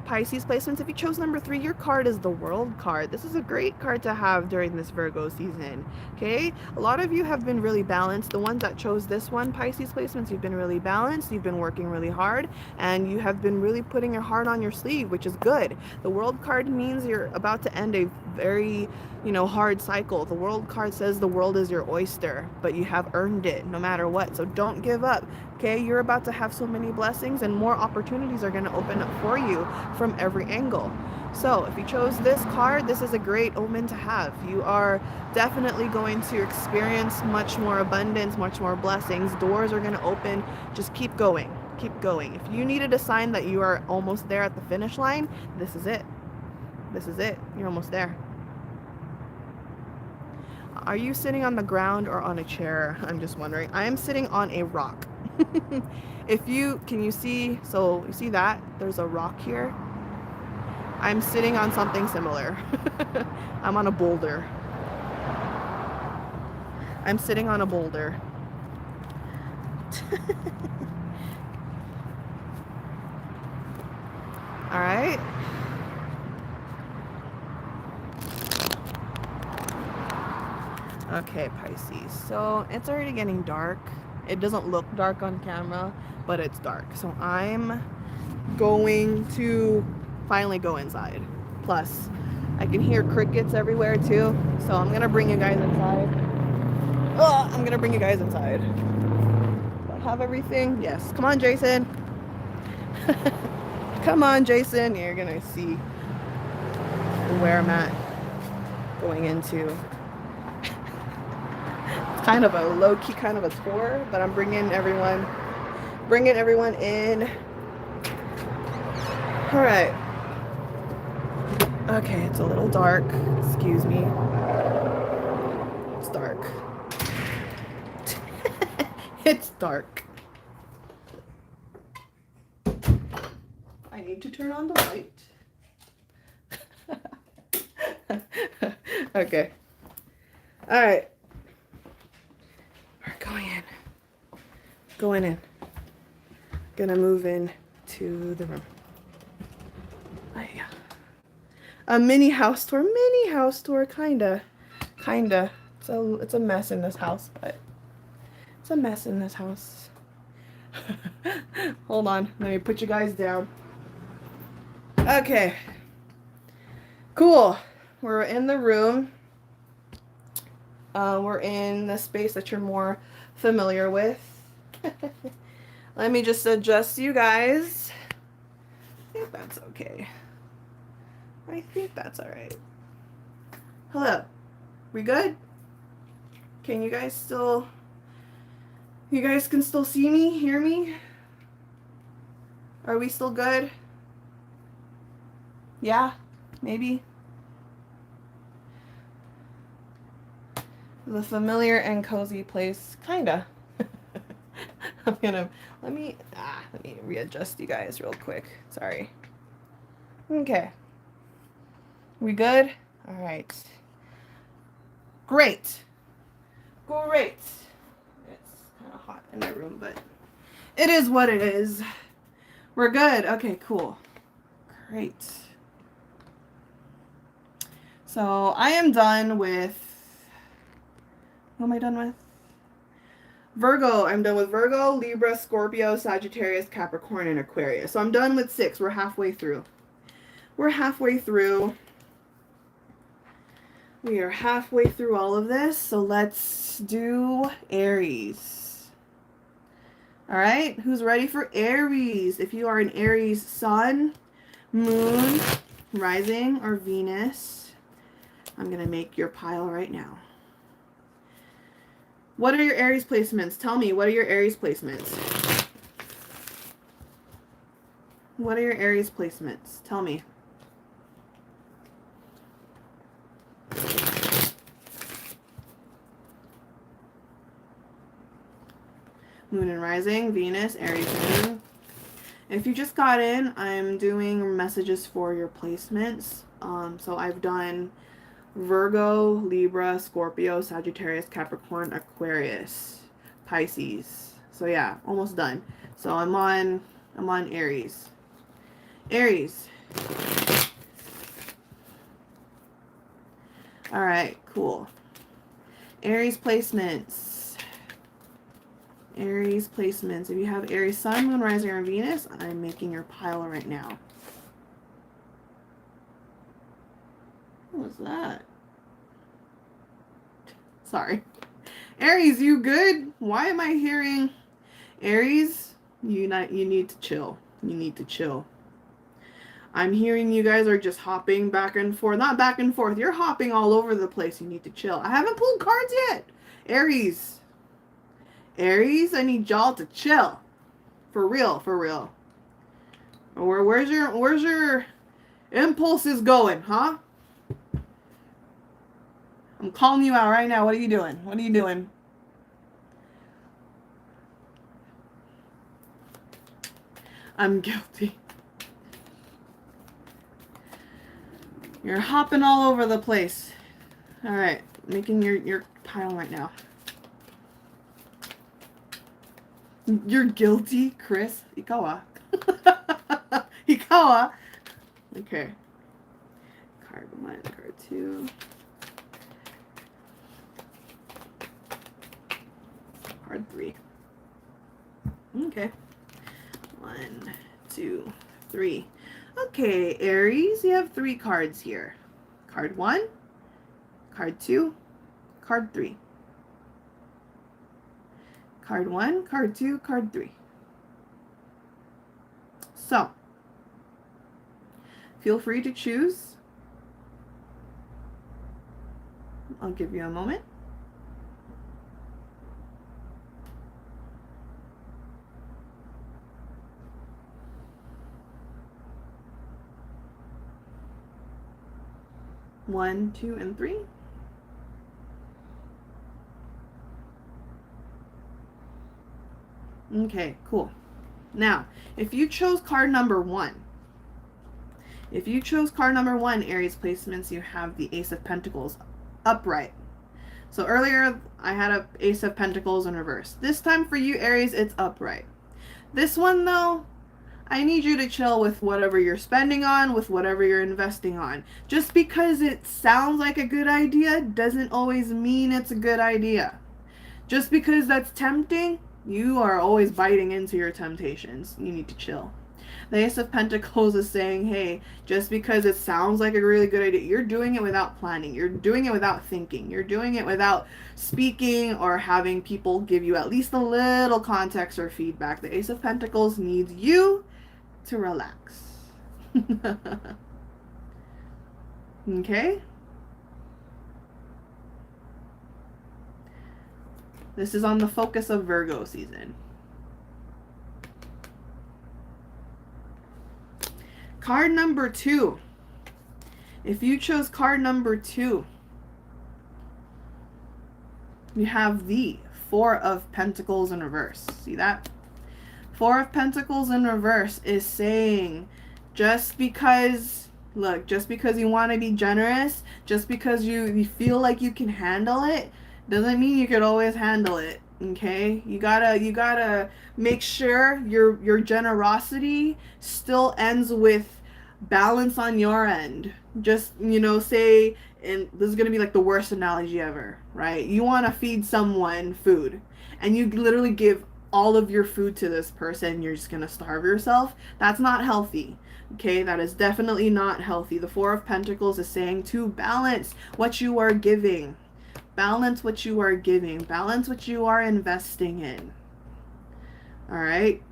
Pisces placements, if you chose number 3, your card is the World card. This is a great card to have during this Virgo season. Okay, a lot of you have been really balanced. The ones that chose this one, Pisces placements, you've been really balanced, you've been working really hard, and you have been really putting your heart on your sleeve, which is good. The World card means you're about to end a very, hard cycle. The World card says the world is your oyster, but you have earned it no matter what. So don't give up. Okay, you're about to have so many blessings and more opportunities are going to open up for you from every angle. So if you chose this card, this is a great omen to have. You are definitely going to experience much more abundance, much more blessings. Doors are going to open. Just keep going. Keep going. If you needed a sign that you are almost there at the finish line, this is it. This is it. You're almost there. Are you sitting on the ground or on a chair? I'm just wondering. I am sitting on a rock. Can you see, so you see that? There's a rock here. I'm sitting on something similar. I'm on a boulder. I'm sitting on a boulder. All right. Okay, Pisces. So it's already getting dark. It doesn't look dark on camera, but it's dark. So I'm going to finally go inside. Plus, I can hear crickets everywhere too. So I'm gonna bring you guys inside. Oh, I'm gonna bring you guys inside. Do I have everything? Yes. Come on, Jason. Come on, Jason. You're gonna see where I'm at going into. It's kind of a low-key kind of a tour, but I'm bringing everyone in. All right. Okay, it's a little dark. Excuse me. It's dark. It's dark. I need to turn on the light. Okay. All right. We're going in. Gonna move in to the room. Yeah. A mini house tour, kinda. It's a mess in this house, but it's a mess in this house. Hold on, let me put you guys down. Okay. Cool. We're in the room. We're in the space that you're more familiar with. Let me just adjust you guys. I think that's okay. I think that's all right. Hello. We good? Can you guys can still see me, hear me? Are we still good? Yeah, maybe. The familiar and cozy place, kinda. Let me readjust you guys real quick. Sorry. Okay. We good? All right. Great. It's kind of hot in my room, but it is what it is. We're good. Okay, cool. Great. So I am done with, who am I done with? Virgo. I'm done with Virgo, Libra, Scorpio, Sagittarius, Capricorn, and Aquarius. So I'm done with 6. We're halfway through. We're halfway through. We are halfway through all of this. So let's do Aries. All right. Who's ready for Aries? If you are an Aries sun, moon, rising, or Venus, I'm going to make your pile right now. What are your Aries placements? Tell me, what are your Aries placements? What are your Aries placements? Tell me. Moon and rising, Venus, Aries moon. If you just got in, I'm doing messages for your placements. So I've done Virgo, Libra, Scorpio, Sagittarius, Capricorn, Aquarius, Pisces. So yeah, almost done. So I'm on Aries. Aries. All right, cool. Aries placements. Aries placements. If you have Aries sun, moon, rising, or Venus, I'm making your pile right now. What was that? Sorry. Aries, you good? Why am I hearing Aries? You need to chill. You need to chill. I'm hearing you guys are just hopping back and forth. Not back and forth. You're hopping all over the place. You need to chill. I haven't pulled cards yet. Aries. Aries, I need y'all to chill. For real, for real. Where's your impulses going, huh? I'm calling you out right now. What are you doing? What are you doing? I'm guilty. You're hopping all over the place. All right, making your pile right now. You're guilty, Chris. Ikawa. Ikawa. Okay. Card 1, card 2. Card 3. Okay. 1, 2, 3. Okay, Aries, you have 3 cards here. Card 1, card 2, card 3. Card 1, card 2, card 3. So, feel free to choose. I'll give you a moment. One, 2, and 3. Okay, cool. Now, if you chose card number 1, Aries placements, you have the Ace of Pentacles upright. So earlier, I had a Ace of Pentacles in reverse. This time for you, Aries, it's upright. This one, though, I need you to chill with whatever you're spending on, with whatever you're investing on. Just because it sounds like a good idea doesn't always mean it's a good idea. Just because that's tempting, you are always biting into your temptations. You need to chill. The Ace of Pentacles is saying, hey, just because it sounds like a really good idea, you're doing it without planning. You're doing it without thinking. You're doing it without speaking or having people give you at least a little context or feedback. The Ace of Pentacles needs you to relax. Okay? This is on the focus of Virgo season. Card number 2. If you chose card number 2, you have the 4 of Pentacles in reverse. See that? 4 of Pentacles in reverse is saying, just because you want to be generous, just because you feel like you can handle it, doesn't mean you could always handle it. Okay? You gotta make sure your generosity still ends with balance on your end. Just, say and this is going to be like the worst analogy ever, right? You want to feed someone food, and you literally give all of your food to this person, you're just going to starve yourself. That's not healthy. Okay, that is definitely not healthy. The Four of Pentacles is saying to balance what you are giving. Balance what you are giving. Balance what you are investing in. All right?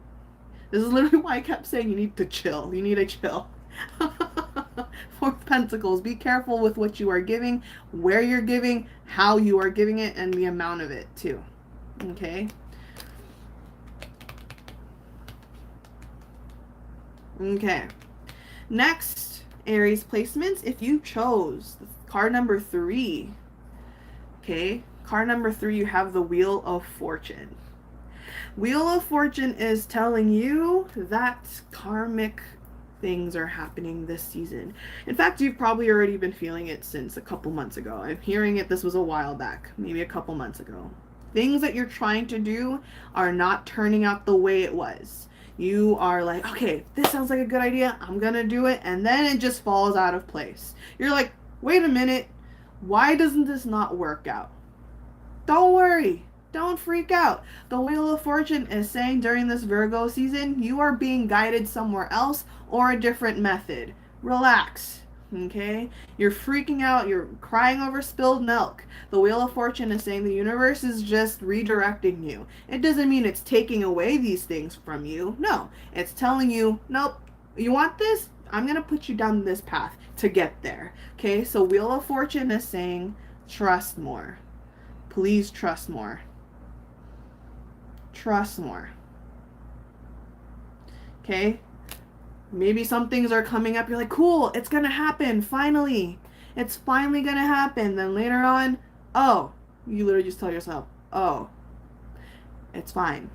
This is literally why I kept saying you need to chill. You need to chill. Four of Pentacles. Be careful with what you are giving, where you're giving, how you are giving it, and the amount of it too. Okay? Okay. Next, Aries placements. If you chose card number 3, okay, card number 3, you have the Wheel of Fortune. Wheel of Fortune is telling you that karmic things are happening this season. In fact, you've probably already been feeling it since a couple months ago. I'm hearing it, this was a while back, maybe a couple months ago. Things that you're trying to do are not turning out the way it was. You are like, okay, this sounds like a good idea, I'm gonna do it, and then it just falls out of place. You're like, wait a minute, why doesn't this not work out? Don't worry. Don't freak out. The Wheel of Fortune is saying during this Virgo season, you are being guided somewhere else or a different method. Relax. Okay? You're freaking out. You're crying over spilled milk. The Wheel of Fortune is saying the universe is just redirecting you. It doesn't mean it's taking away these things from you. No. It's telling you, nope, you want this? I'm going to put you down this path to get there. Okay? So Wheel of Fortune is saying, trust more. Please trust more. Trust more. Okay? Maybe some things are coming up. You're like, cool, it's gonna happen, finally. It's finally gonna happen. Then later on, oh, you literally just tell yourself, oh, it's fine.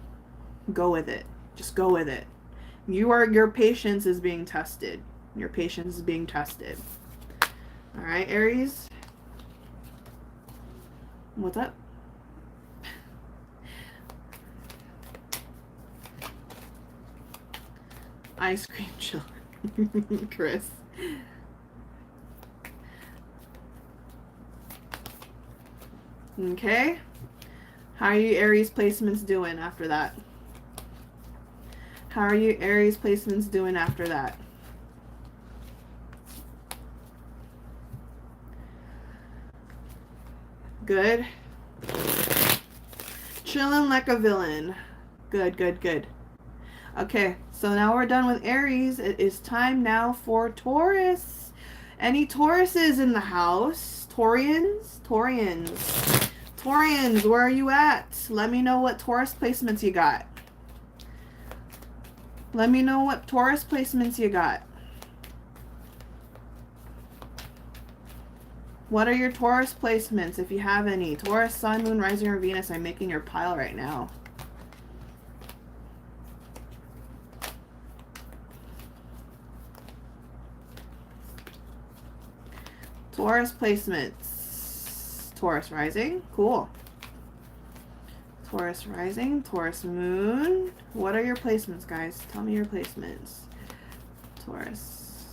Go with it. Just go with it. Your patience is being tested. Your patience is being tested. All right, Aries? What's up? Ice cream chill. Chris. Okay. How are you Aries placements doing after that? How are you Aries placements doing after that? Good. Chilling like a villain. Good, good, good. Okay, so now we're done with Aries. It is time now for Taurus. Any Tauruses in the house? Taurians? Taurians. Taurians, where are you at? Let me know what Taurus placements you got. Let me know what Taurus placements you got. What are your Taurus placements, if you have any? Taurus, Sun, Moon, Rising, or Venus. I'm making your pile right now. Taurus placements. Taurus rising. Cool. Taurus rising. Taurus moon. What are your placements, guys? Tell me your placements. Taurus.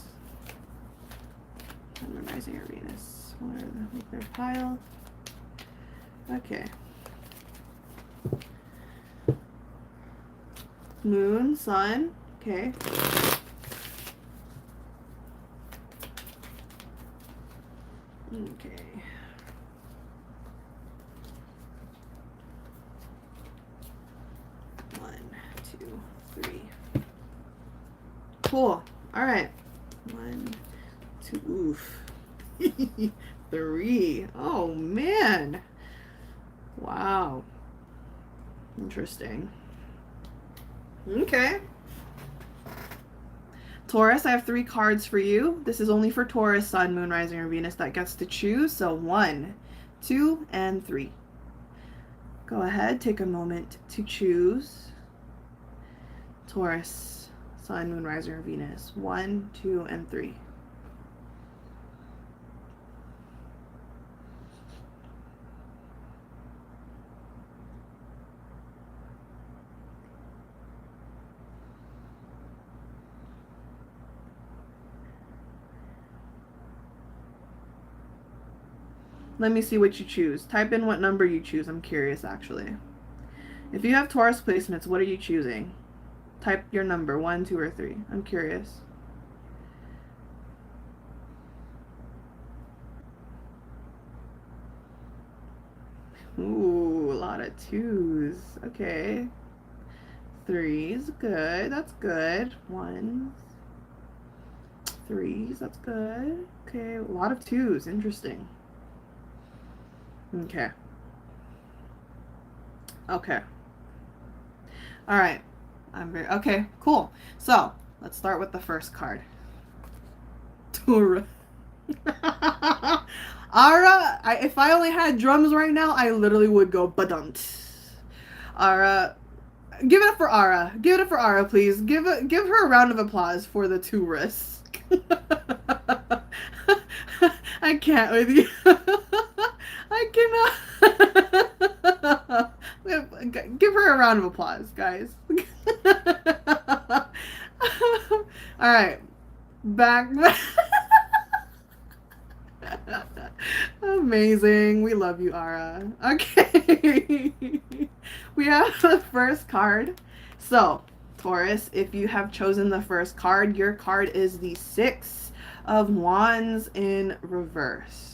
Sun, rising, or Venus. What are the their pile? Okay. Moon, sun. Okay. Okay. One, two, three. Cool. All right. One, two, oof. 3. Oh, man. Wow. Interesting. Okay. Taurus, I have 3 cards for you. This is only for Taurus, Sun, Moon, Rising, or Venus that gets to choose. So 1, 2, and 3. Go ahead, take a moment to choose. Taurus, Sun, Moon, Rising, or Venus. 1, 2, and 3. Let me see what you choose. Type in what number you choose. I'm curious, actually. If you have Taurus placements, what are you choosing? Type your number, 1, 2, or 3. I'm curious. Ooh, a lot of 2s. Okay. 3s, good. That's good. 1s. 3s, that's good. Okay, a lot of 2s. Interesting. Okay. Okay. All right. Okay, cool. So, let's start with the first card. Taurus. Ara, if I only had drums right now, I literally would go badunt. Ara, give it up for Ara. Give it up for Ara, please. Give her a round of applause for the Taurus. I can't with you. I cannot. Give her a round of applause, guys. All right, back. Amazing. We love you, Ara. Okay. We have the first card. So, Taurus, if you have chosen the first card, your card is the 6 of Wands in reverse.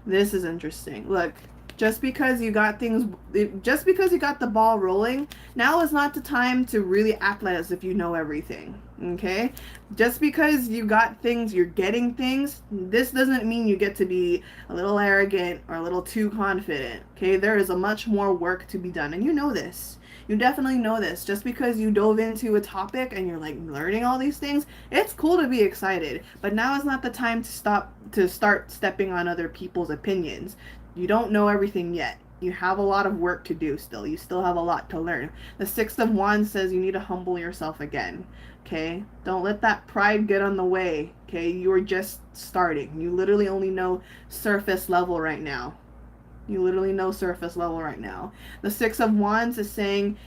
This is interesting. Look, just because you got the ball rolling, now is not the time to really act like as if you know everything. Okay? Just because you got things, you're getting things, this doesn't mean you get to be a little arrogant or a little too confident. Okay? There is a much more work to be done, and you know this. You definitely know this. Just because you dove into a topic and you're like learning all these things, it's cool to be excited, but now is not the time to start stepping on other people's opinions. You don't know everything yet. You have a lot of work to do still. You still have a lot to learn. The 6 of Wands says you need to humble yourself again. Okay? Don't let that pride get on the way. Okay? You're just starting. You literally only know surface level right now. You literally know surface level right now. The 6 of Wands is saying,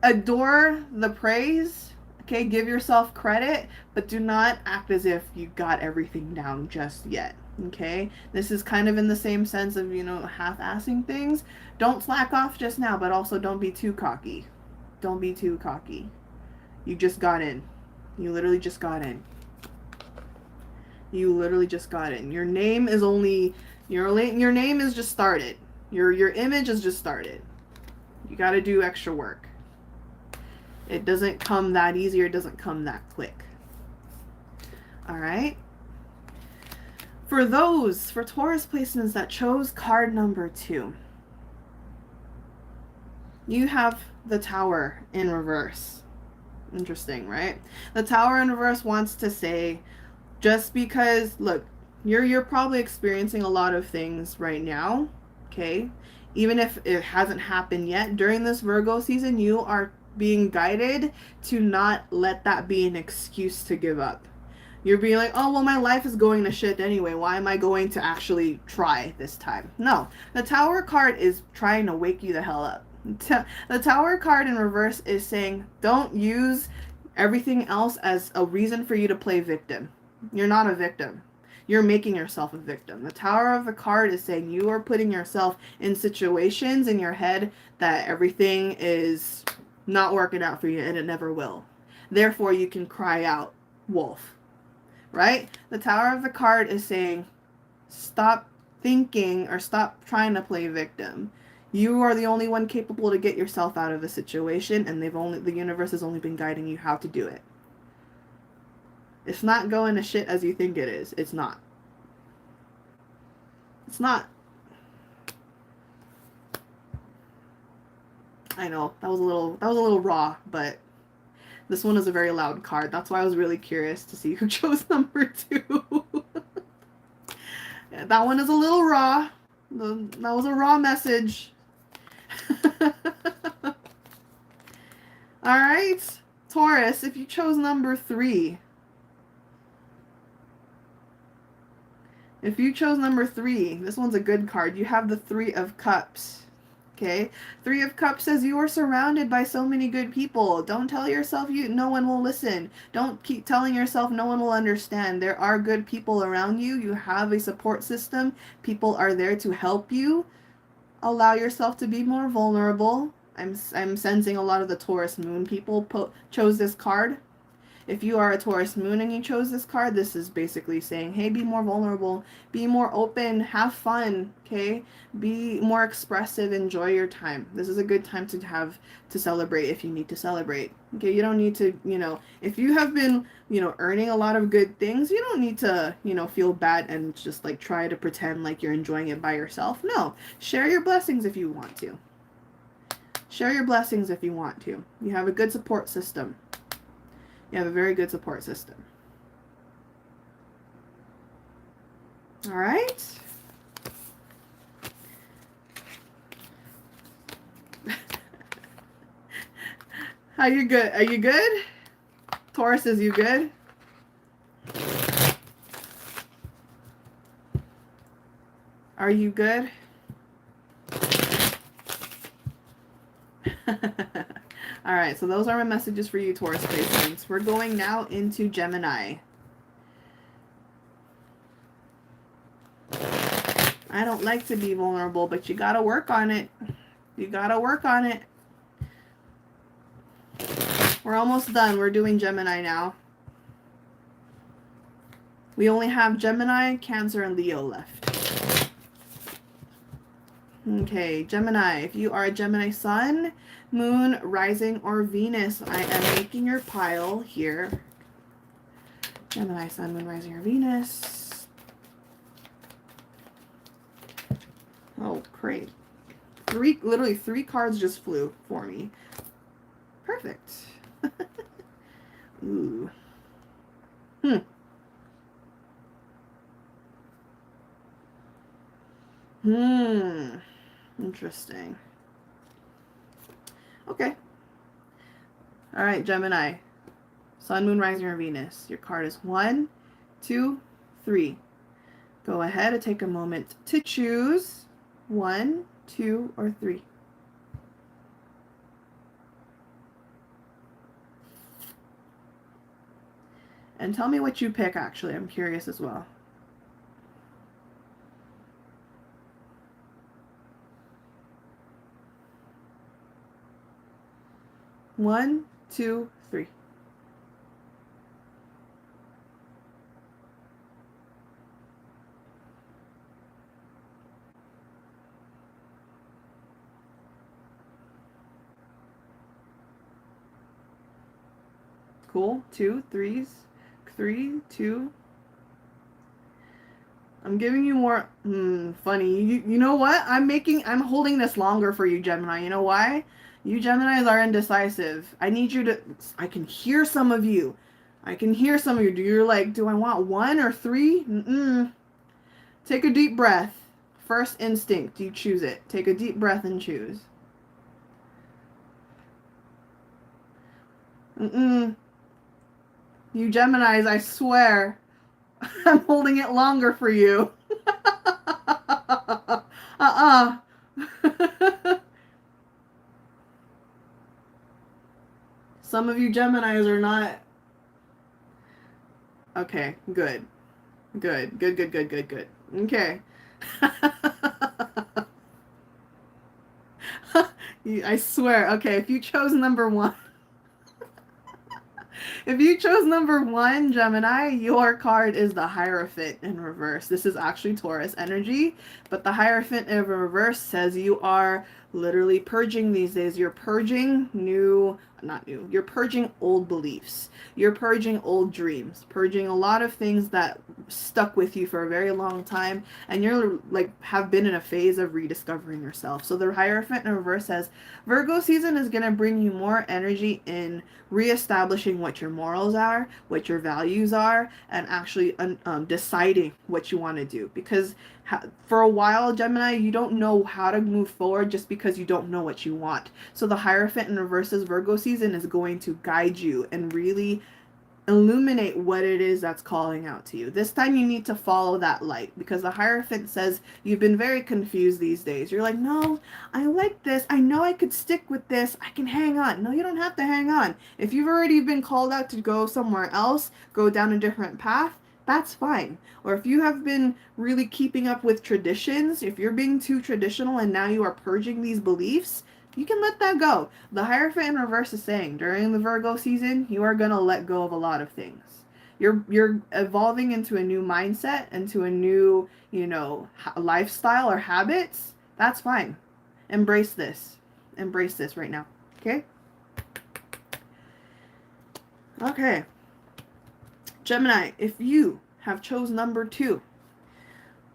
adore the praise. Okay? Give yourself credit, but do not act as if you got everything down just yet. Okay, this is kind of in the same sense of, half-assing things. Don't slack off just now, but also don't be too cocky. Don't be too cocky. You just got in. You literally just got in. You literally just got in. Your name is only, your name is just started. Your image is just started. You got to do extra work. It doesn't come that easy, or it doesn't come that quick. All right. For Taurus placements that chose card number 2, you have the Tower in reverse. Interesting, right? The Tower in reverse wants to say, just because, look, you're probably experiencing a lot of things right now, okay? Even if it hasn't happened yet, during this Virgo season, you are being guided to not let that be an excuse to give up. You're being like, oh, well, my life is going to shit anyway. Why am I going to actually try this time? No. The Tower card is trying to wake you the hell up. The Tower card in reverse is saying, don't use everything else as a reason for you to play victim. You're not a victim. You're making yourself a victim. The Tower of the card is saying you are putting yourself in situations in your head that everything is not working out for you, and it never will. Therefore, you can cry out, wolf. Right? The Tower of the card is saying, stop thinking or stop trying to play victim. You are the only one capable to get yourself out of a situation, and the universe has only been guiding you how to do it. It's not going to shit as you think it is. It's not. It's not. I know, that was a little raw, but this one is a very loud card. That's why I was really curious to see who chose number 2. Yeah, that one is a little raw. That was a raw message. Alright, Taurus, if you chose number 3. If you chose number 3, this one's a good card. You have the 3 of Cups. Okay, Three of Cups says you are surrounded by so many good people. Don't tell yourself no one will listen. Don't keep telling yourself no one will understand. There are good people around you. You have a support system. People are there to help you. Allow yourself to be more vulnerable. I'm sensing a lot of the Taurus moon people chose this card. If you are a Taurus moon and you chose this card, this is basically saying, hey, be more vulnerable, be more open, have fun, okay? Be more expressive, enjoy your time. This is a good time to celebrate if you need to celebrate. Okay, you don't need to, if you have been, earning a lot of good things, you don't need to, feel bad and just like try to pretend like you're enjoying it by yourself. No, share your blessings if you want to. Share your blessings if you want to. You have a good support system. You have a very good support system. All right. How you good? Are you good? Taurus, is you good? Are you good? All right, so those are my messages for you, Taurus placements. We're going now into Gemini. I don't like to be vulnerable, but you gotta work on it. You gotta work on it. We're almost done. We're doing Gemini now. We only have Gemini, Cancer, and Leo left. Okay, Gemini. If you are a Gemini sun, moon, rising, or Venus, I am making your pile here. Gemini, sun, moon, rising, or Venus. Oh, great. Literally three cards just flew for me. Perfect. Ooh. Interesting. Okay. All right, Gemini. Sun, moon, rising, or Venus. Your card is 1, 2, 3. Go ahead and take a moment to choose 1, 2, or 3. And tell me what you pick, actually. I'm curious as well. One, 2, 3. Cool. 2, 3s. 3, 2. I'm giving you more. Funny. You know what? I'm holding this longer for you, Gemini. You know why? You Geminis are indecisive. I need you to. I can hear some of you. You're like, do I want 1 or 3? Take a deep breath. First instinct, you choose it. Take a deep breath and choose. You Geminis, I swear, I'm holding it longer for you. Some of you Geminis are not. Okay, good. Okay. I swear. Okay, if you chose number 1. If you chose number 1, Gemini, your card is the Hierophant in reverse. This is actually Taurus energy, but the Hierophant in reverse says you are literally purging these days. You're purging you're purging old beliefs. You're purging old dreams, purging a lot of things that stuck with you for a very long time, and you're like have been in a phase of rediscovering yourself. So the Hierophant in reverse says Virgo season is going to bring you more energy in reestablishing what your morals are, what your values are, and actually deciding what you want to do. Because for a while, Gemini, you don't know how to move forward just because you don't know what you want. So the Hierophant in reverse's Virgo season is going to guide you and really illuminate what it is that's calling out to you. This time you need to follow that light, because the Hierophant says you've been very confused these days. You're like, no, I like this. I know I could stick with this. I can hang on. No, you don't have to hang on. If you've already been called out to go somewhere else, go down a different path, that's fine. Or if you have been really keeping up with traditions, if you're being too traditional and now you are purging these beliefs, you can let that go. The Hierophant in reverse is saying during the Virgo season, you are going to let go of a lot of things. You're evolving into a new mindset, into a new, lifestyle or habits. That's fine. Embrace this. Embrace this right now. Okay? Okay. Gemini, if you have chose number 2,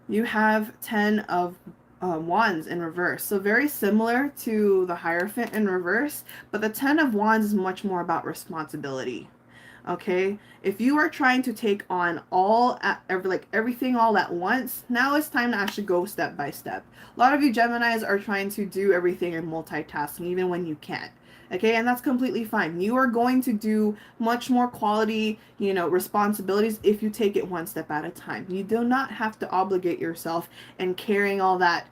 you have 10 of Wands in reverse. So very similar to the Hierophant in reverse, but the 10 of Wands is much more about responsibility. Okay, if you are trying to take on everything all at once, now it's time to actually go step by step. A lot of you Geminis are trying to do everything in multitasking, even when you can't. Okay, and that's completely fine. You are going to do much more quality, responsibilities if you take it one step at a time. You do not have to obligate yourself and carrying all that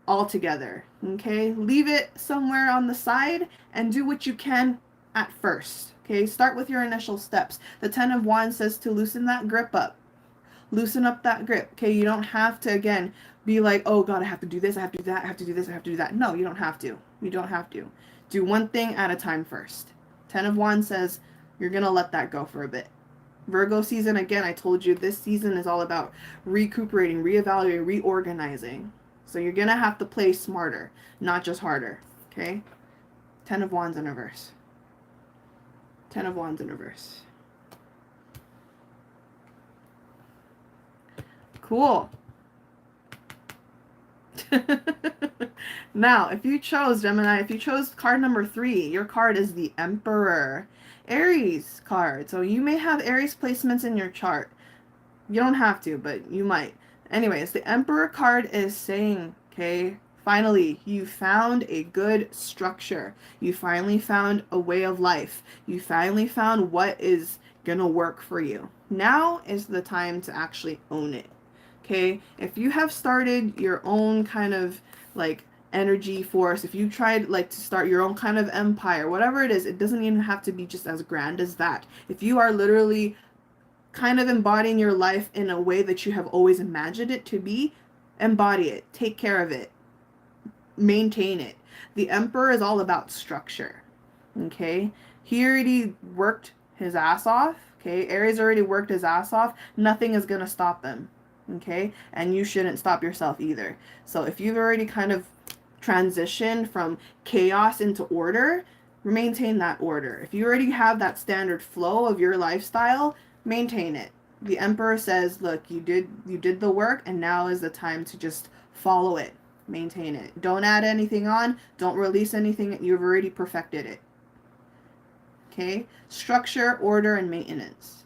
all together. Okay, leave it somewhere on the side and do what you can at first. Okay, start with your initial steps. The 10 of Wands says to loosen that grip up. Loosen up that grip. Okay, you don't have to, again, be like, oh God, I have to do this, I have to do that, I have to do this, I have to do that. No, you don't have to. You don't have to. Do one thing at a time first. 10 of Wands says you're going to let that go for a bit. Virgo season, again, I told you this season is all about recuperating, reevaluating, reorganizing. So you're going to have to play smarter, not just harder. Okay? 10 of Wands in reverse. 10 of Wands in reverse. Cool. Now, if you chose, Gemini, if you chose card number 3, your card is the Emperor. Aries card. So you may have Aries placements in your chart. You don't have to, but you might. Anyways, the Emperor card is saying, okay, finally, you found a good structure. You finally found a way of life. You finally found what is going to work for you. Now is the time to actually own it. Okay, if you have started your own kind of energy force, if you tried to start your own kind of empire, whatever it is, it doesn't even have to be just as grand as that. If you are literally kind of embodying your life in a way that you have always imagined it to be, embody it, take care of it, maintain it. The Emperor is all about structure. Okay, he already worked his ass off. Okay, Aries already worked his ass off. Nothing is going to stop him. Okay, and you shouldn't stop yourself either. So if you've already kind of transitioned from chaos into order, maintain that order. If you already have that standard flow of your lifestyle, maintain it. The Emperor says, look, you did the work, and now is the time to just follow it. Maintain it. Don't add anything on. Don't release anything. You've already perfected it. Okay, structure, order, and maintenance.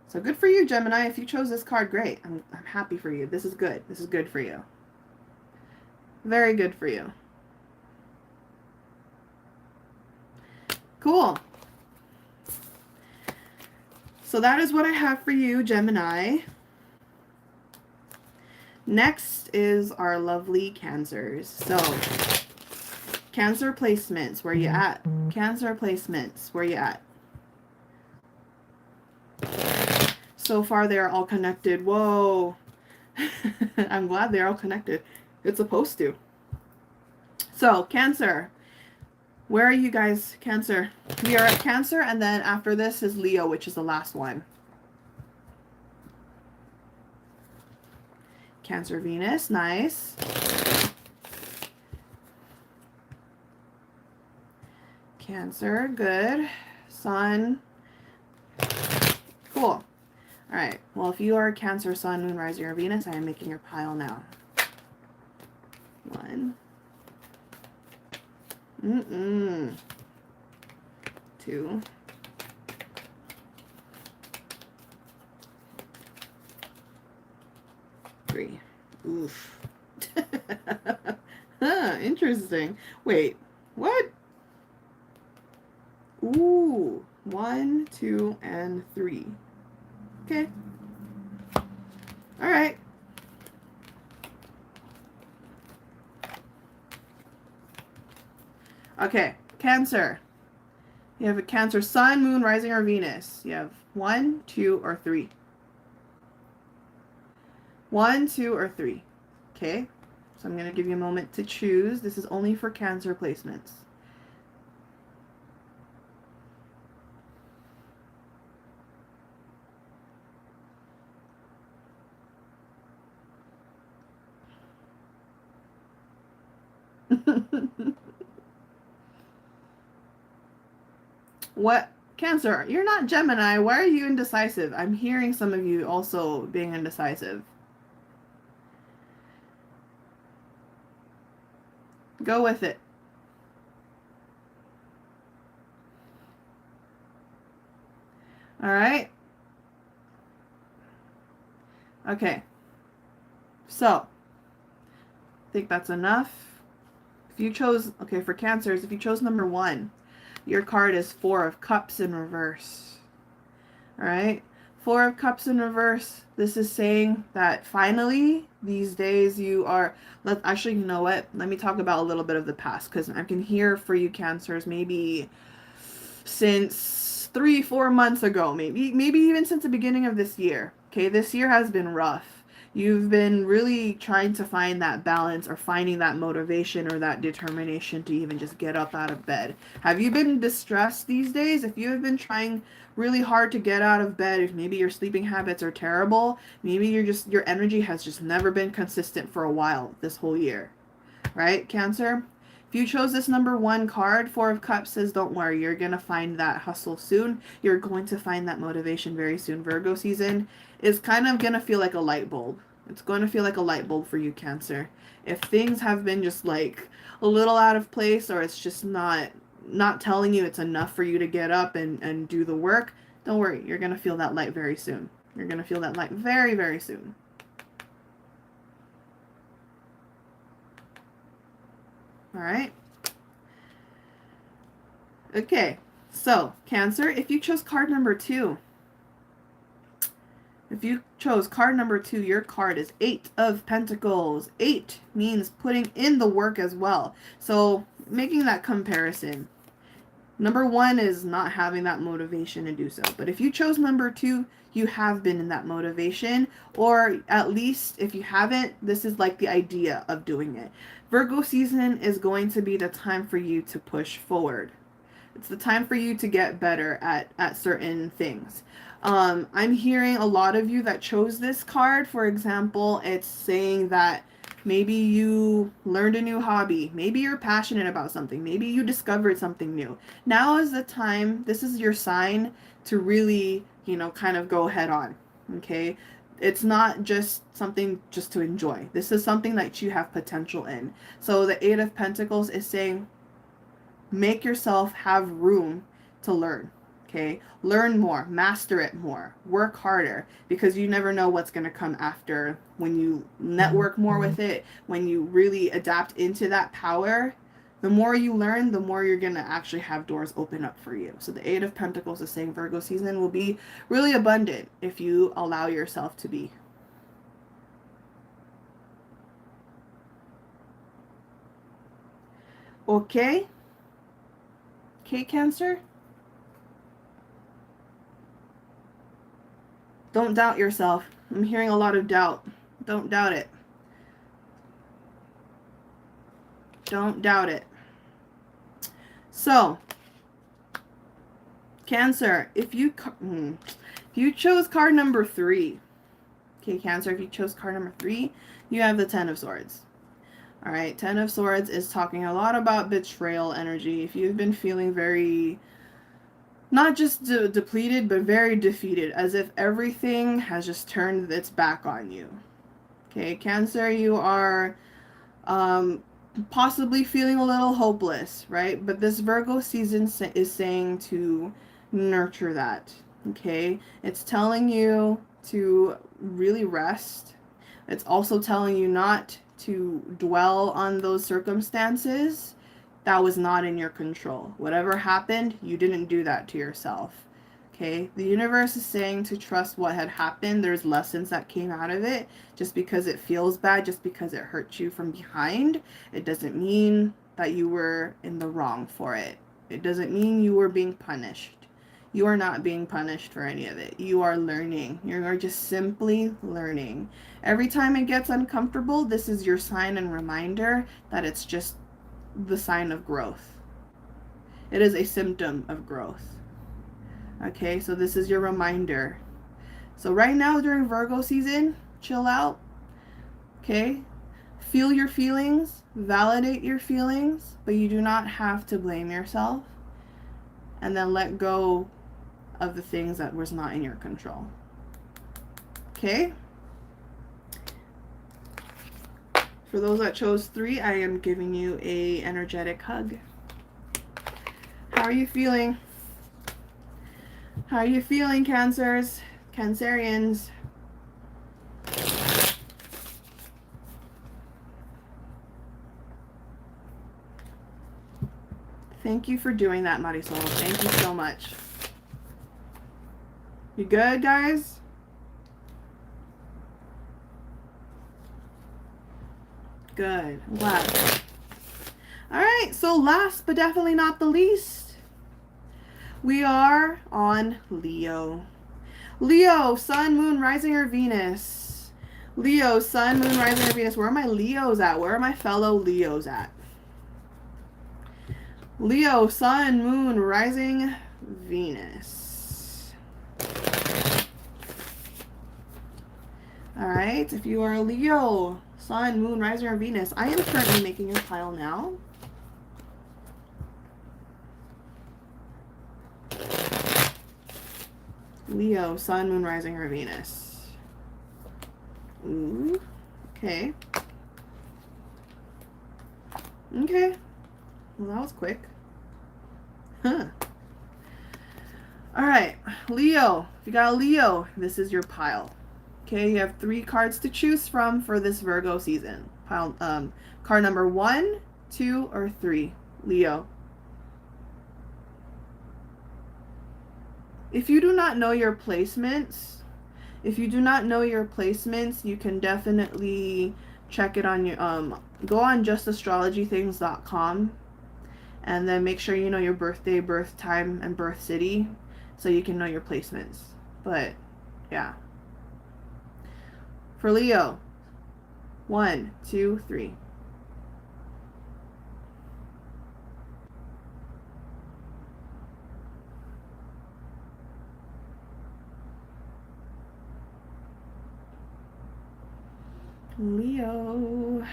So good for you, Gemini. If you chose this card, great. I'm happy for you. This is good. This is good for you. Very good for you. Cool. So that is what I have for you, Gemini. Next is our lovely Cancers. So, Cancer placements, where you at? Cancer placements, where you at? So far, they are all connected. Whoa. I'm glad they're all connected. It's supposed to. So, Cancer. Where are you guys, Cancer? We are at Cancer, and then after this is Leo, which is the last one. Cancer, Venus. Nice. Cancer. Good. Sun. Cool. All right. Well, if you are a Cancer, Sun, Moon, Rising, or Venus, I am making your pile now. 1. 2. 3. Oof. Interesting. Wait. What? Ooh. 1, 2, and 3. Okay. All right. Okay, Cancer. You have a Cancer Sun, Moon, Rising, or Venus. You have 1, 2, or 3. 1, 2, or 3. Okay. So I'm going to give you a moment to choose. This is only for Cancer placements. What? Cancer, you're not Gemini. Why are you indecisive? I'm hearing some of you also being indecisive. Go with it. All right. Okay. So, I think that's enough. If you chose, okay, for Cancers, if you chose number 1, your card is 4 of Cups in reverse. All right. 4 of Cups in reverse. This is saying that finally, these days you are, actually, you know what? Let me talk about a little bit of the past, because I can hear for you Cancers, maybe since 3-4 months ago, maybe even since the beginning of this year. Okay, this year has been rough. You've been really trying to find that balance, or finding that motivation or that determination to even just get up out of bed. Have you been distressed these days? If you have been trying really hard to get out of bed, if maybe your sleeping habits are terrible, maybe your energy has just never been consistent for a while this whole year. Right, Cancer? If you chose this number 1 card, 4 of Cups says, don't worry, you're going to find that hustle soon. You're going to find that motivation very soon. Virgo season is kind of going to feel like a light bulb. It's going to feel like a light bulb for you, Cancer. If things have been just like a little out of place, or it's just not telling you it's enough for you to get up and do the work, don't worry, you're going to feel that light very soon. You're going to feel that light very, very soon. All right. Okay. So, Cancer, if you chose card number 2, your card is 8 of Pentacles. 8 means putting in the work as well. So, making that comparison. Number 1 is not having that motivation to do so. But if you chose number 2, you have been in that motivation. Or at least if you haven't, this is like the idea of doing it. Virgo season is going to be the time for you to push forward. It's the time for you to get better at certain things. I'm hearing a lot of you that chose this card. For example, it's saying that maybe you learned a new hobby. Maybe you're passionate about something. Maybe you discovered something new. Now is the time. This is your sign to really, kind of go head on. Okay? It's not just something just to enjoy. This is something that you have potential in. So the 8 of Pentacles is saying, make yourself have room to learn. Okay? Learn more, master it more, work harder, because you never know what's going to come after. When you network more with it, when you really adapt into that power, the more you learn, the more you're going to actually have doors open up for you. So the 8 of Pentacles is saying Virgo season will be really abundant if you allow yourself to be. Okay? Okay, Cancer? Don't doubt yourself. I'm hearing a lot of doubt. Don't doubt it. Don't doubt it. So, Cancer, if you chose card number 3, okay, Cancer, if you chose card number 3, you have the 10 of Swords. All right, 10 of Swords is talking a lot about betrayal energy. If you've been feeling very, not just depleted, but very defeated, as if everything has just turned its back on you. Okay, Cancer, you are possibly feeling a little hopeless, right? But this Virgo season is saying to nurture that, okay? It's telling you to really rest. It's also telling you not to dwell on those circumstances. that was not in your control. Whatever happened, you didn't do that to yourself. Okay? The universe is saying to trust what had happened. There's lessons that came out of it. Just because it feels bad, just because it hurt you from behind, it doesn't mean that you were in the wrong for it. It doesn't mean you were being punished. You are not being punished for any of it. You are learning. You are just simply learning. Every time it gets uncomfortable, this is your sign and reminder that it's just the sign of growth. It is a symptom of growth. Okay, so this is your reminder. So right now during Virgo season, chill out. Okay? Feel your feelings, validate your feelings, but you do not have to blame yourself. And then let go of the things that was not in your control. Okay? For those that chose 3, I am giving you a energetic hug. How are you feeling? How are you feeling, Cancers? Cancerians? Thank you for doing that, Marisol. Thank you so much. You good, guys? Good. I'm glad. All right, so last but definitely not the least, we are on Leo. Leo, Sun, Moon, Rising, or Venus? Leo, Sun, Moon, Rising, or Venus. Where are my Leos at? Where are my fellow Leos at? Leo, Sun, Moon, Rising, Venus. All right, if you are a Leo, Sun, Moon, Rising, or Venus, I am currently making your pile now. Leo, Sun, Moon, Rising, or Venus. Ooh, okay. Okay. Well, that was quick. Huh. All right, Leo. If you got a Leo, this is your pile. Okay, you have 3 cards to choose from for this Virgo season. Pile, card number 1, 2, or 3. Leo. If you do not know your placements, you can definitely check it on your go on justastrologythings.com and then make sure you know your birthday, birth time, and birth city so you can know your placements. But yeah. For Leo, 1, 2, 3. Leo.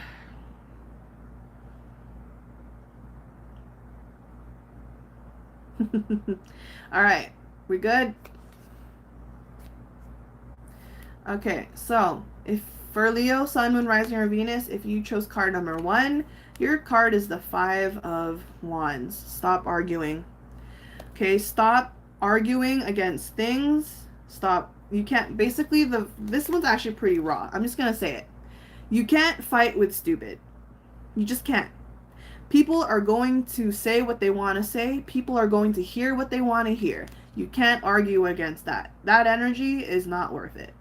All right, we good? Okay, so if for Leo, Sun, Moon, Rising, or Venus, if you chose card number 1, your card is the 5 of Wands. Stop arguing. Okay, stop arguing against things. Stop. You can't, basically, this one's actually pretty raw. I'm just going to say it. You can't fight with stupid. You just can't. People are going to say what they want to say. People are going to hear what they want to hear. You can't argue against that. That energy is not worth it.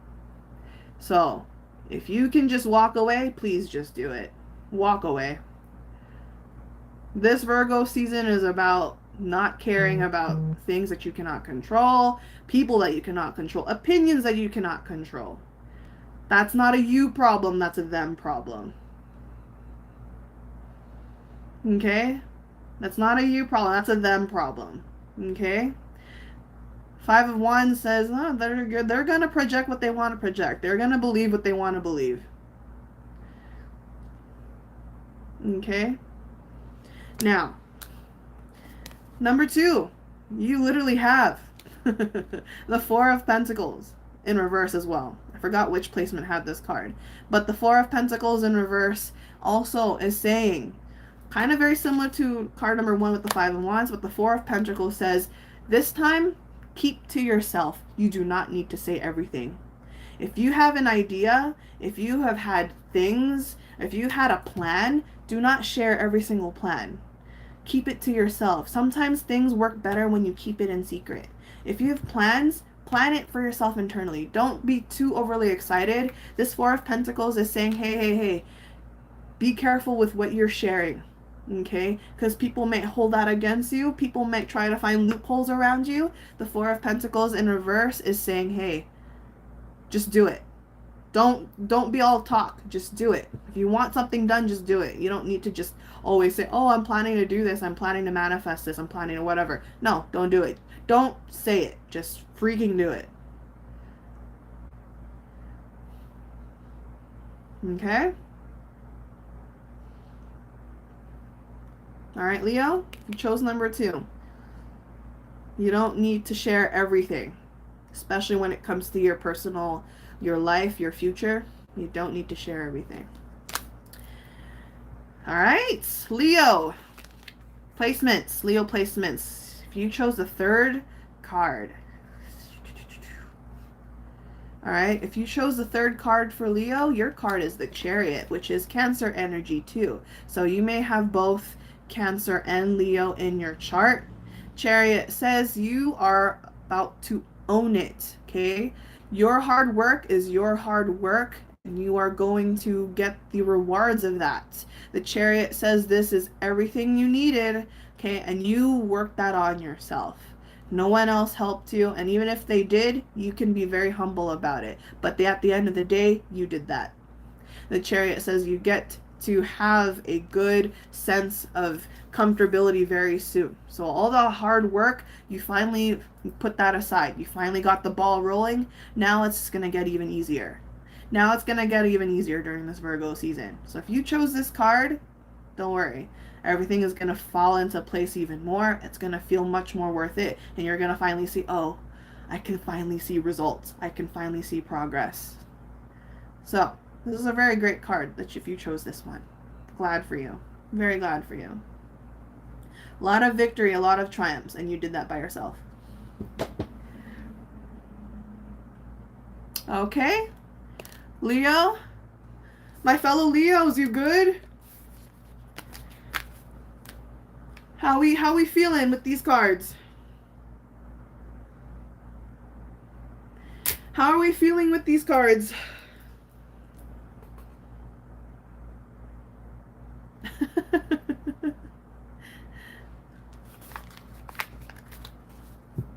So, if you can just walk away, please just do it. Walk away. This Virgo season is about not caring about things that you cannot control, people that you cannot control, opinions that you cannot control. That's not a you problem, that's a them problem. Okay? That's not a you problem, that's a them problem. Okay? 5 of Wands says, oh, they're going to project what they want to project. They're going to believe what they want to believe. Okay? Now, number 2, you literally have the 4 of Pentacles in reverse as well. I forgot which placement had this card. But the 4 of Pentacles in reverse also is saying, kind of very similar to card number 1 with the 5 of Wands, but the 4 of Pentacles says, this time, keep to yourself. You do not need to say everything. If you have an idea, if you have had things, if you had a plan, do not share every single plan. keep it to yourself. Sometimes things work better when you keep it in secret. If you have plans, plan it for yourself internally. Don't be too overly excited. This Four of Pentacles is saying, hey, hey, hey, be careful with what you're sharing. Okay? Because people may hold that against you. People might try to find loopholes around you. The Four of Pentacles in reverse is saying, hey, just do it. Don't be all talk. Just do it. If you want something done, just do it. You don't need to just always say, oh, I'm planning to do this. I'm planning to manifest this. I'm planning to whatever. No, don't do it. Don't say it. Just freaking do it. Okay? All right, Leo, you chose number 2. You don't need to share everything, especially when it comes to your personal, your life, your future. You don't need to share everything. All right, Leo placements. Leo placements. If you chose the 3rd card. All right, if you chose the 3rd card for Leo, your card is the Chariot, which is Cancer energy too. So you may have both Cancer and Leo in your chart. Chariot says you are about to own it, okay? Your hard work is your hard work, and you are going to get the rewards of that. The Chariot says this is everything you needed, okay? And you worked that on yourself. No one else helped you, and even if they did, you can be very humble about it. But at the end of the day, you did that. The Chariot says you get to have a good sense of comfortability very soon. So all the hard work, you finally put that aside. You finally got the ball rolling. Now it's going to get even easier. Now it's going to get even easier during this Virgo season. So if you chose this card, don't worry. Everything is going to fall into place even more. It's going to feel much more worth it. And you're going to finally see, oh, I can finally see results. I can finally see progress. So this is a very great card that if you chose this one. Glad for you. Very glad for you. A lot of victory, a lot of triumphs, and you did that by yourself. Okay. Leo? My fellow Leos, you good? How we feeling with these cards? How are we feeling with these cards?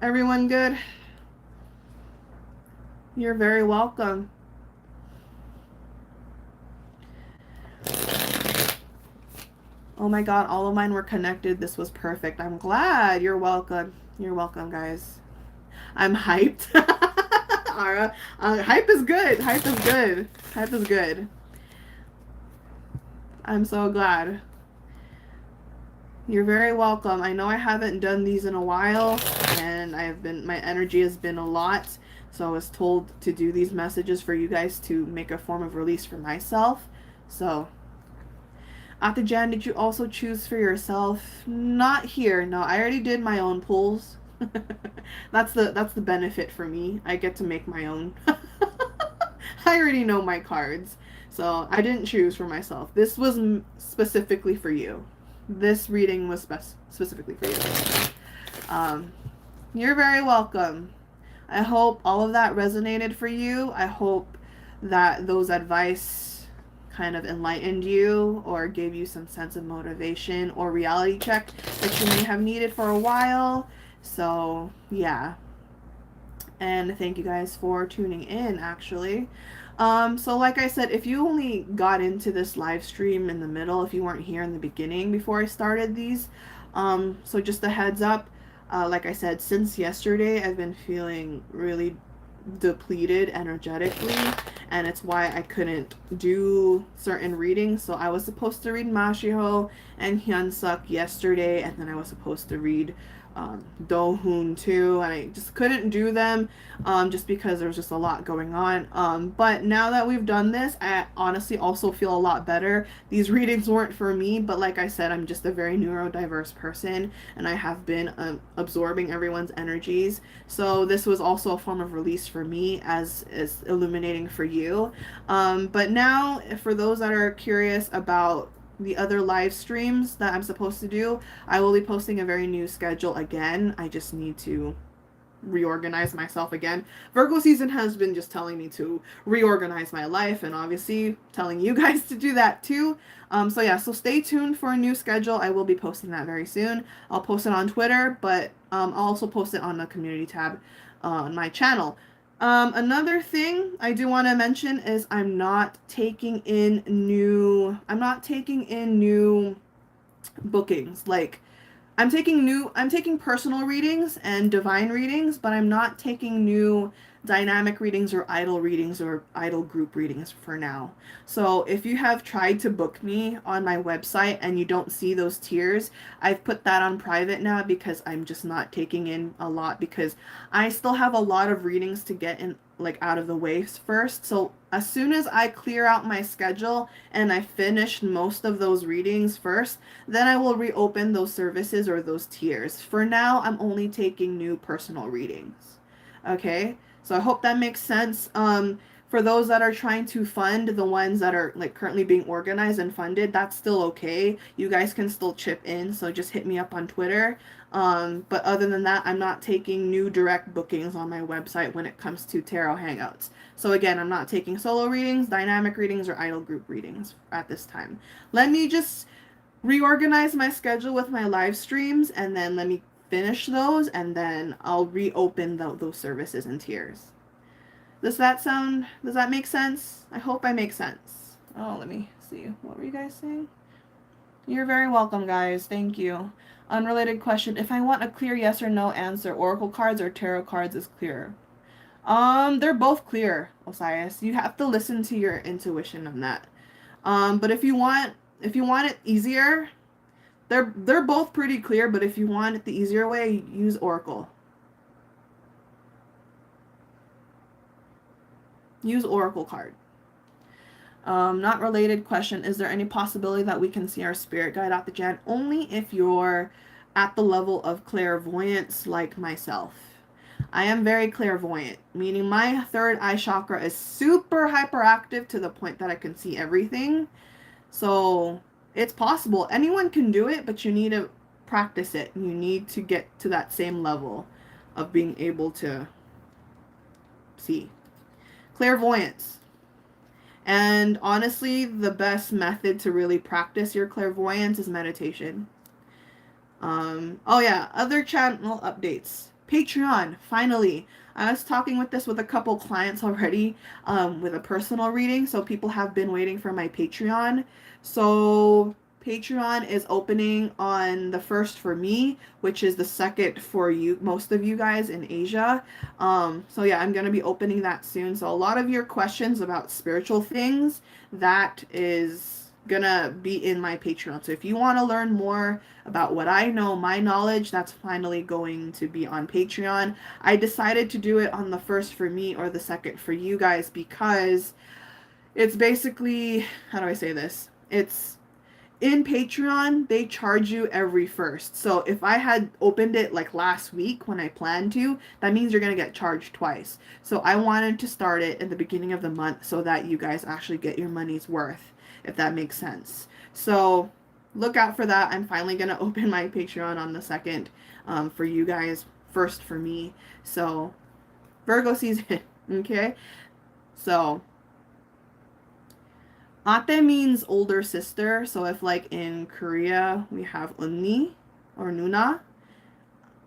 Everyone good? You're very welcome. Oh my god, all of mine were connected. This was perfect. I'm glad. You're welcome. You're welcome, guys. I'm hyped. Ara, hype is good. Hype is good. Hype is good. I'm so glad. You're very welcome. I know I haven't done these in a while, and my energy has been a lot, so I was told to do these messages for you guys to make a form of release for myself. So, Ate Jan, did you also choose for yourself? Not here. No, I already did my own pulls. That's the benefit for me. I get to make my own. I already know my cards, so I didn't choose for myself. This was specifically for you. This reading was specifically for you. You're very welcome. I hope all of that resonated for you. I hope that those advice kind of enlightened you or gave you some sense of motivation or reality check that you may have needed for a while. So, yeah. And thank you guys for tuning in, actually. So like I said, if you only got into this live stream in the middle, if you weren't here in the beginning before I started these, so just a heads up, like I said, since yesterday, I've been feeling really depleted energetically, and it's why I couldn't do certain readings. So I was supposed to read Mashiho and Hyunsuk yesterday, and then I was supposed to read Do-hoon too, and I just couldn't do them just because there was just a lot going on. But now that we've done this, I honestly also feel a lot better. These readings weren't for me, but like I said, I'm just a very neurodiverse person, and I have been absorbing everyone's energies. So this was also a form of release for me, as is illuminating for you. But now, for those that are curious about the other live streams that I'm supposed to do, I will be posting a very new schedule again. I just need to reorganize myself again. Virgo season has been just telling me to reorganize my life, and obviously telling you guys to do that too. So yeah, so stay tuned for a new schedule. I will be posting that very soon. I'll post it on Twitter, but I'll also post it on the community tab on my channel. Another thing I do want to mention is I'm not taking in new bookings. Like, I'm taking personal readings and divine readings, but I'm not taking new dynamic readings or idol group readings for now. So if you have tried to book me on my website and you don't see those tiers, I've put that on private now because I'm just not taking in a lot, because I still have a lot of readings to get in, like, out of the way first. So as soon as I clear out my schedule and I finish most of those readings first, then I will reopen those services or those tiers. For now, I'm only taking new personal readings. Okay? So I hope that makes sense. For those that are trying to fund the ones that are, like, currently being organized and funded, that's still okay. You guys can still chip in, so just hit me up on Twitter. But other than that, I'm not taking new direct bookings on my website when it comes to tarot hangouts. So again, I'm not taking solo readings, dynamic readings, or idol group readings at this time. Let me just reorganize my schedule with my live streams, and then let me finish those, and then I'll reopen those services and tiers. Does that make sense? I hope I make sense. Oh, let me see. What were you guys saying? You're very welcome, guys. Thank you. Unrelated question. If I want a clear yes or no answer, oracle cards or tarot cards is clearer? They're both clear, Osiris. You have to listen to your intuition on that. But if you want it easier, they're both pretty clear, but if you want it the easier way, use oracle. Use oracle card. Not related question. Is there any possibility that we can see our spirit guide out the Jan? Only if you're at the level of clairvoyance like myself. I am very clairvoyant, meaning my third eye chakra is super hyperactive to the point that I can see everything. So it's possible. Anyone can do it, but you need to practice it. You need to get to that same level of being able to see. Clairvoyance. And honestly, the best method to really practice your clairvoyance is meditation. Oh yeah, other channel updates. Patreon, finally. I was talking with a couple clients already with a personal reading, so people have been waiting for my Patreon. So Patreon is opening on the 1st for me, which is the 2nd for you, most of you guys in Asia. So yeah, I'm going to be opening that soon. So a lot of your questions about spiritual things, that is going to be in my Patreon. So if you want to learn more about what I know, my knowledge, that's finally going to be on Patreon. I decided to do it on the 1st for me or the 2nd for you guys because it's basically, how do I say this? It's in Patreon, they charge you every 1st. So if I had opened it like last week when I planned to, that means you're going to get charged twice. So I wanted to start it at the beginning of the month so that you guys actually get your money's worth, if that makes sense. So look out for that. I'm finally going to open my Patreon on the 2nd for you guys, 1st for me. So Virgo season, okay? So Ate means older sister. So if like in Korea we have Unni or Nuna,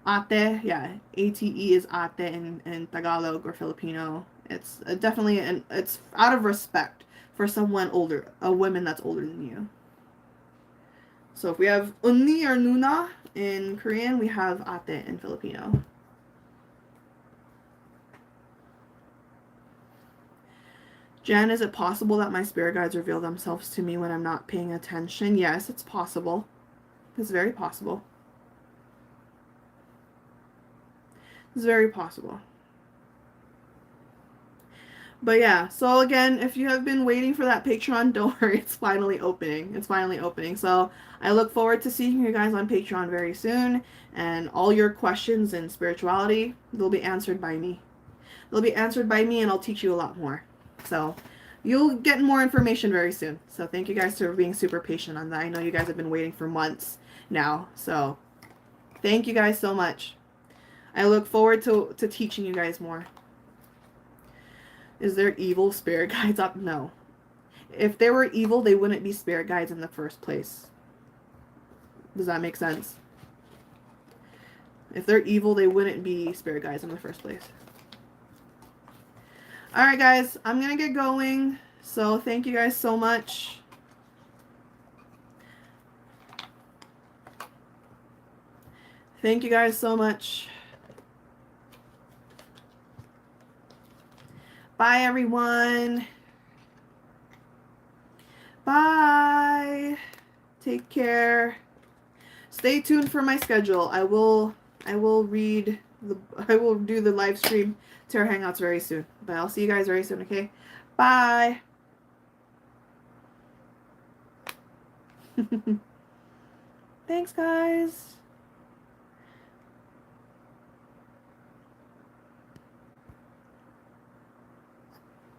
Ate, yeah, Ate is Ate in Tagalog or Filipino. It's definitely, it's out of respect for someone older, a woman that's older than you. So if we have Unni or Nuna in Korean, we have Ate in Filipino. Jen, is it possible that my spirit guides reveal themselves to me when I'm not paying attention? Yes, it's possible. It's very possible. It's very possible. But yeah, so again, if you have been waiting for that Patreon, don't worry, it's finally opening. It's finally opening. So I look forward to seeing you guys on Patreon very soon. And all your questions in spirituality, they'll be answered by me. They'll be answered by me, and I'll teach you a lot more. So You'll get more information very soon. So thank you guys for being super patient on that. I know you guys have been waiting for months now. So thank you guys so much. I look forward to teaching you guys more. Is there evil spirit guides up? No. If they were evil, they wouldn't be spirit guides in the first place. Does that make sense? If they're evil, they wouldn't be spirit guides in the first place. Alright guys, I'm going to get going. So thank you guys so much. Thank you guys so much. Bye everyone. Bye. Take care. Stay tuned for my schedule. I will do the live stream tarot hangouts very soon. But I'll see you guys very soon, okay? Bye. Thanks guys.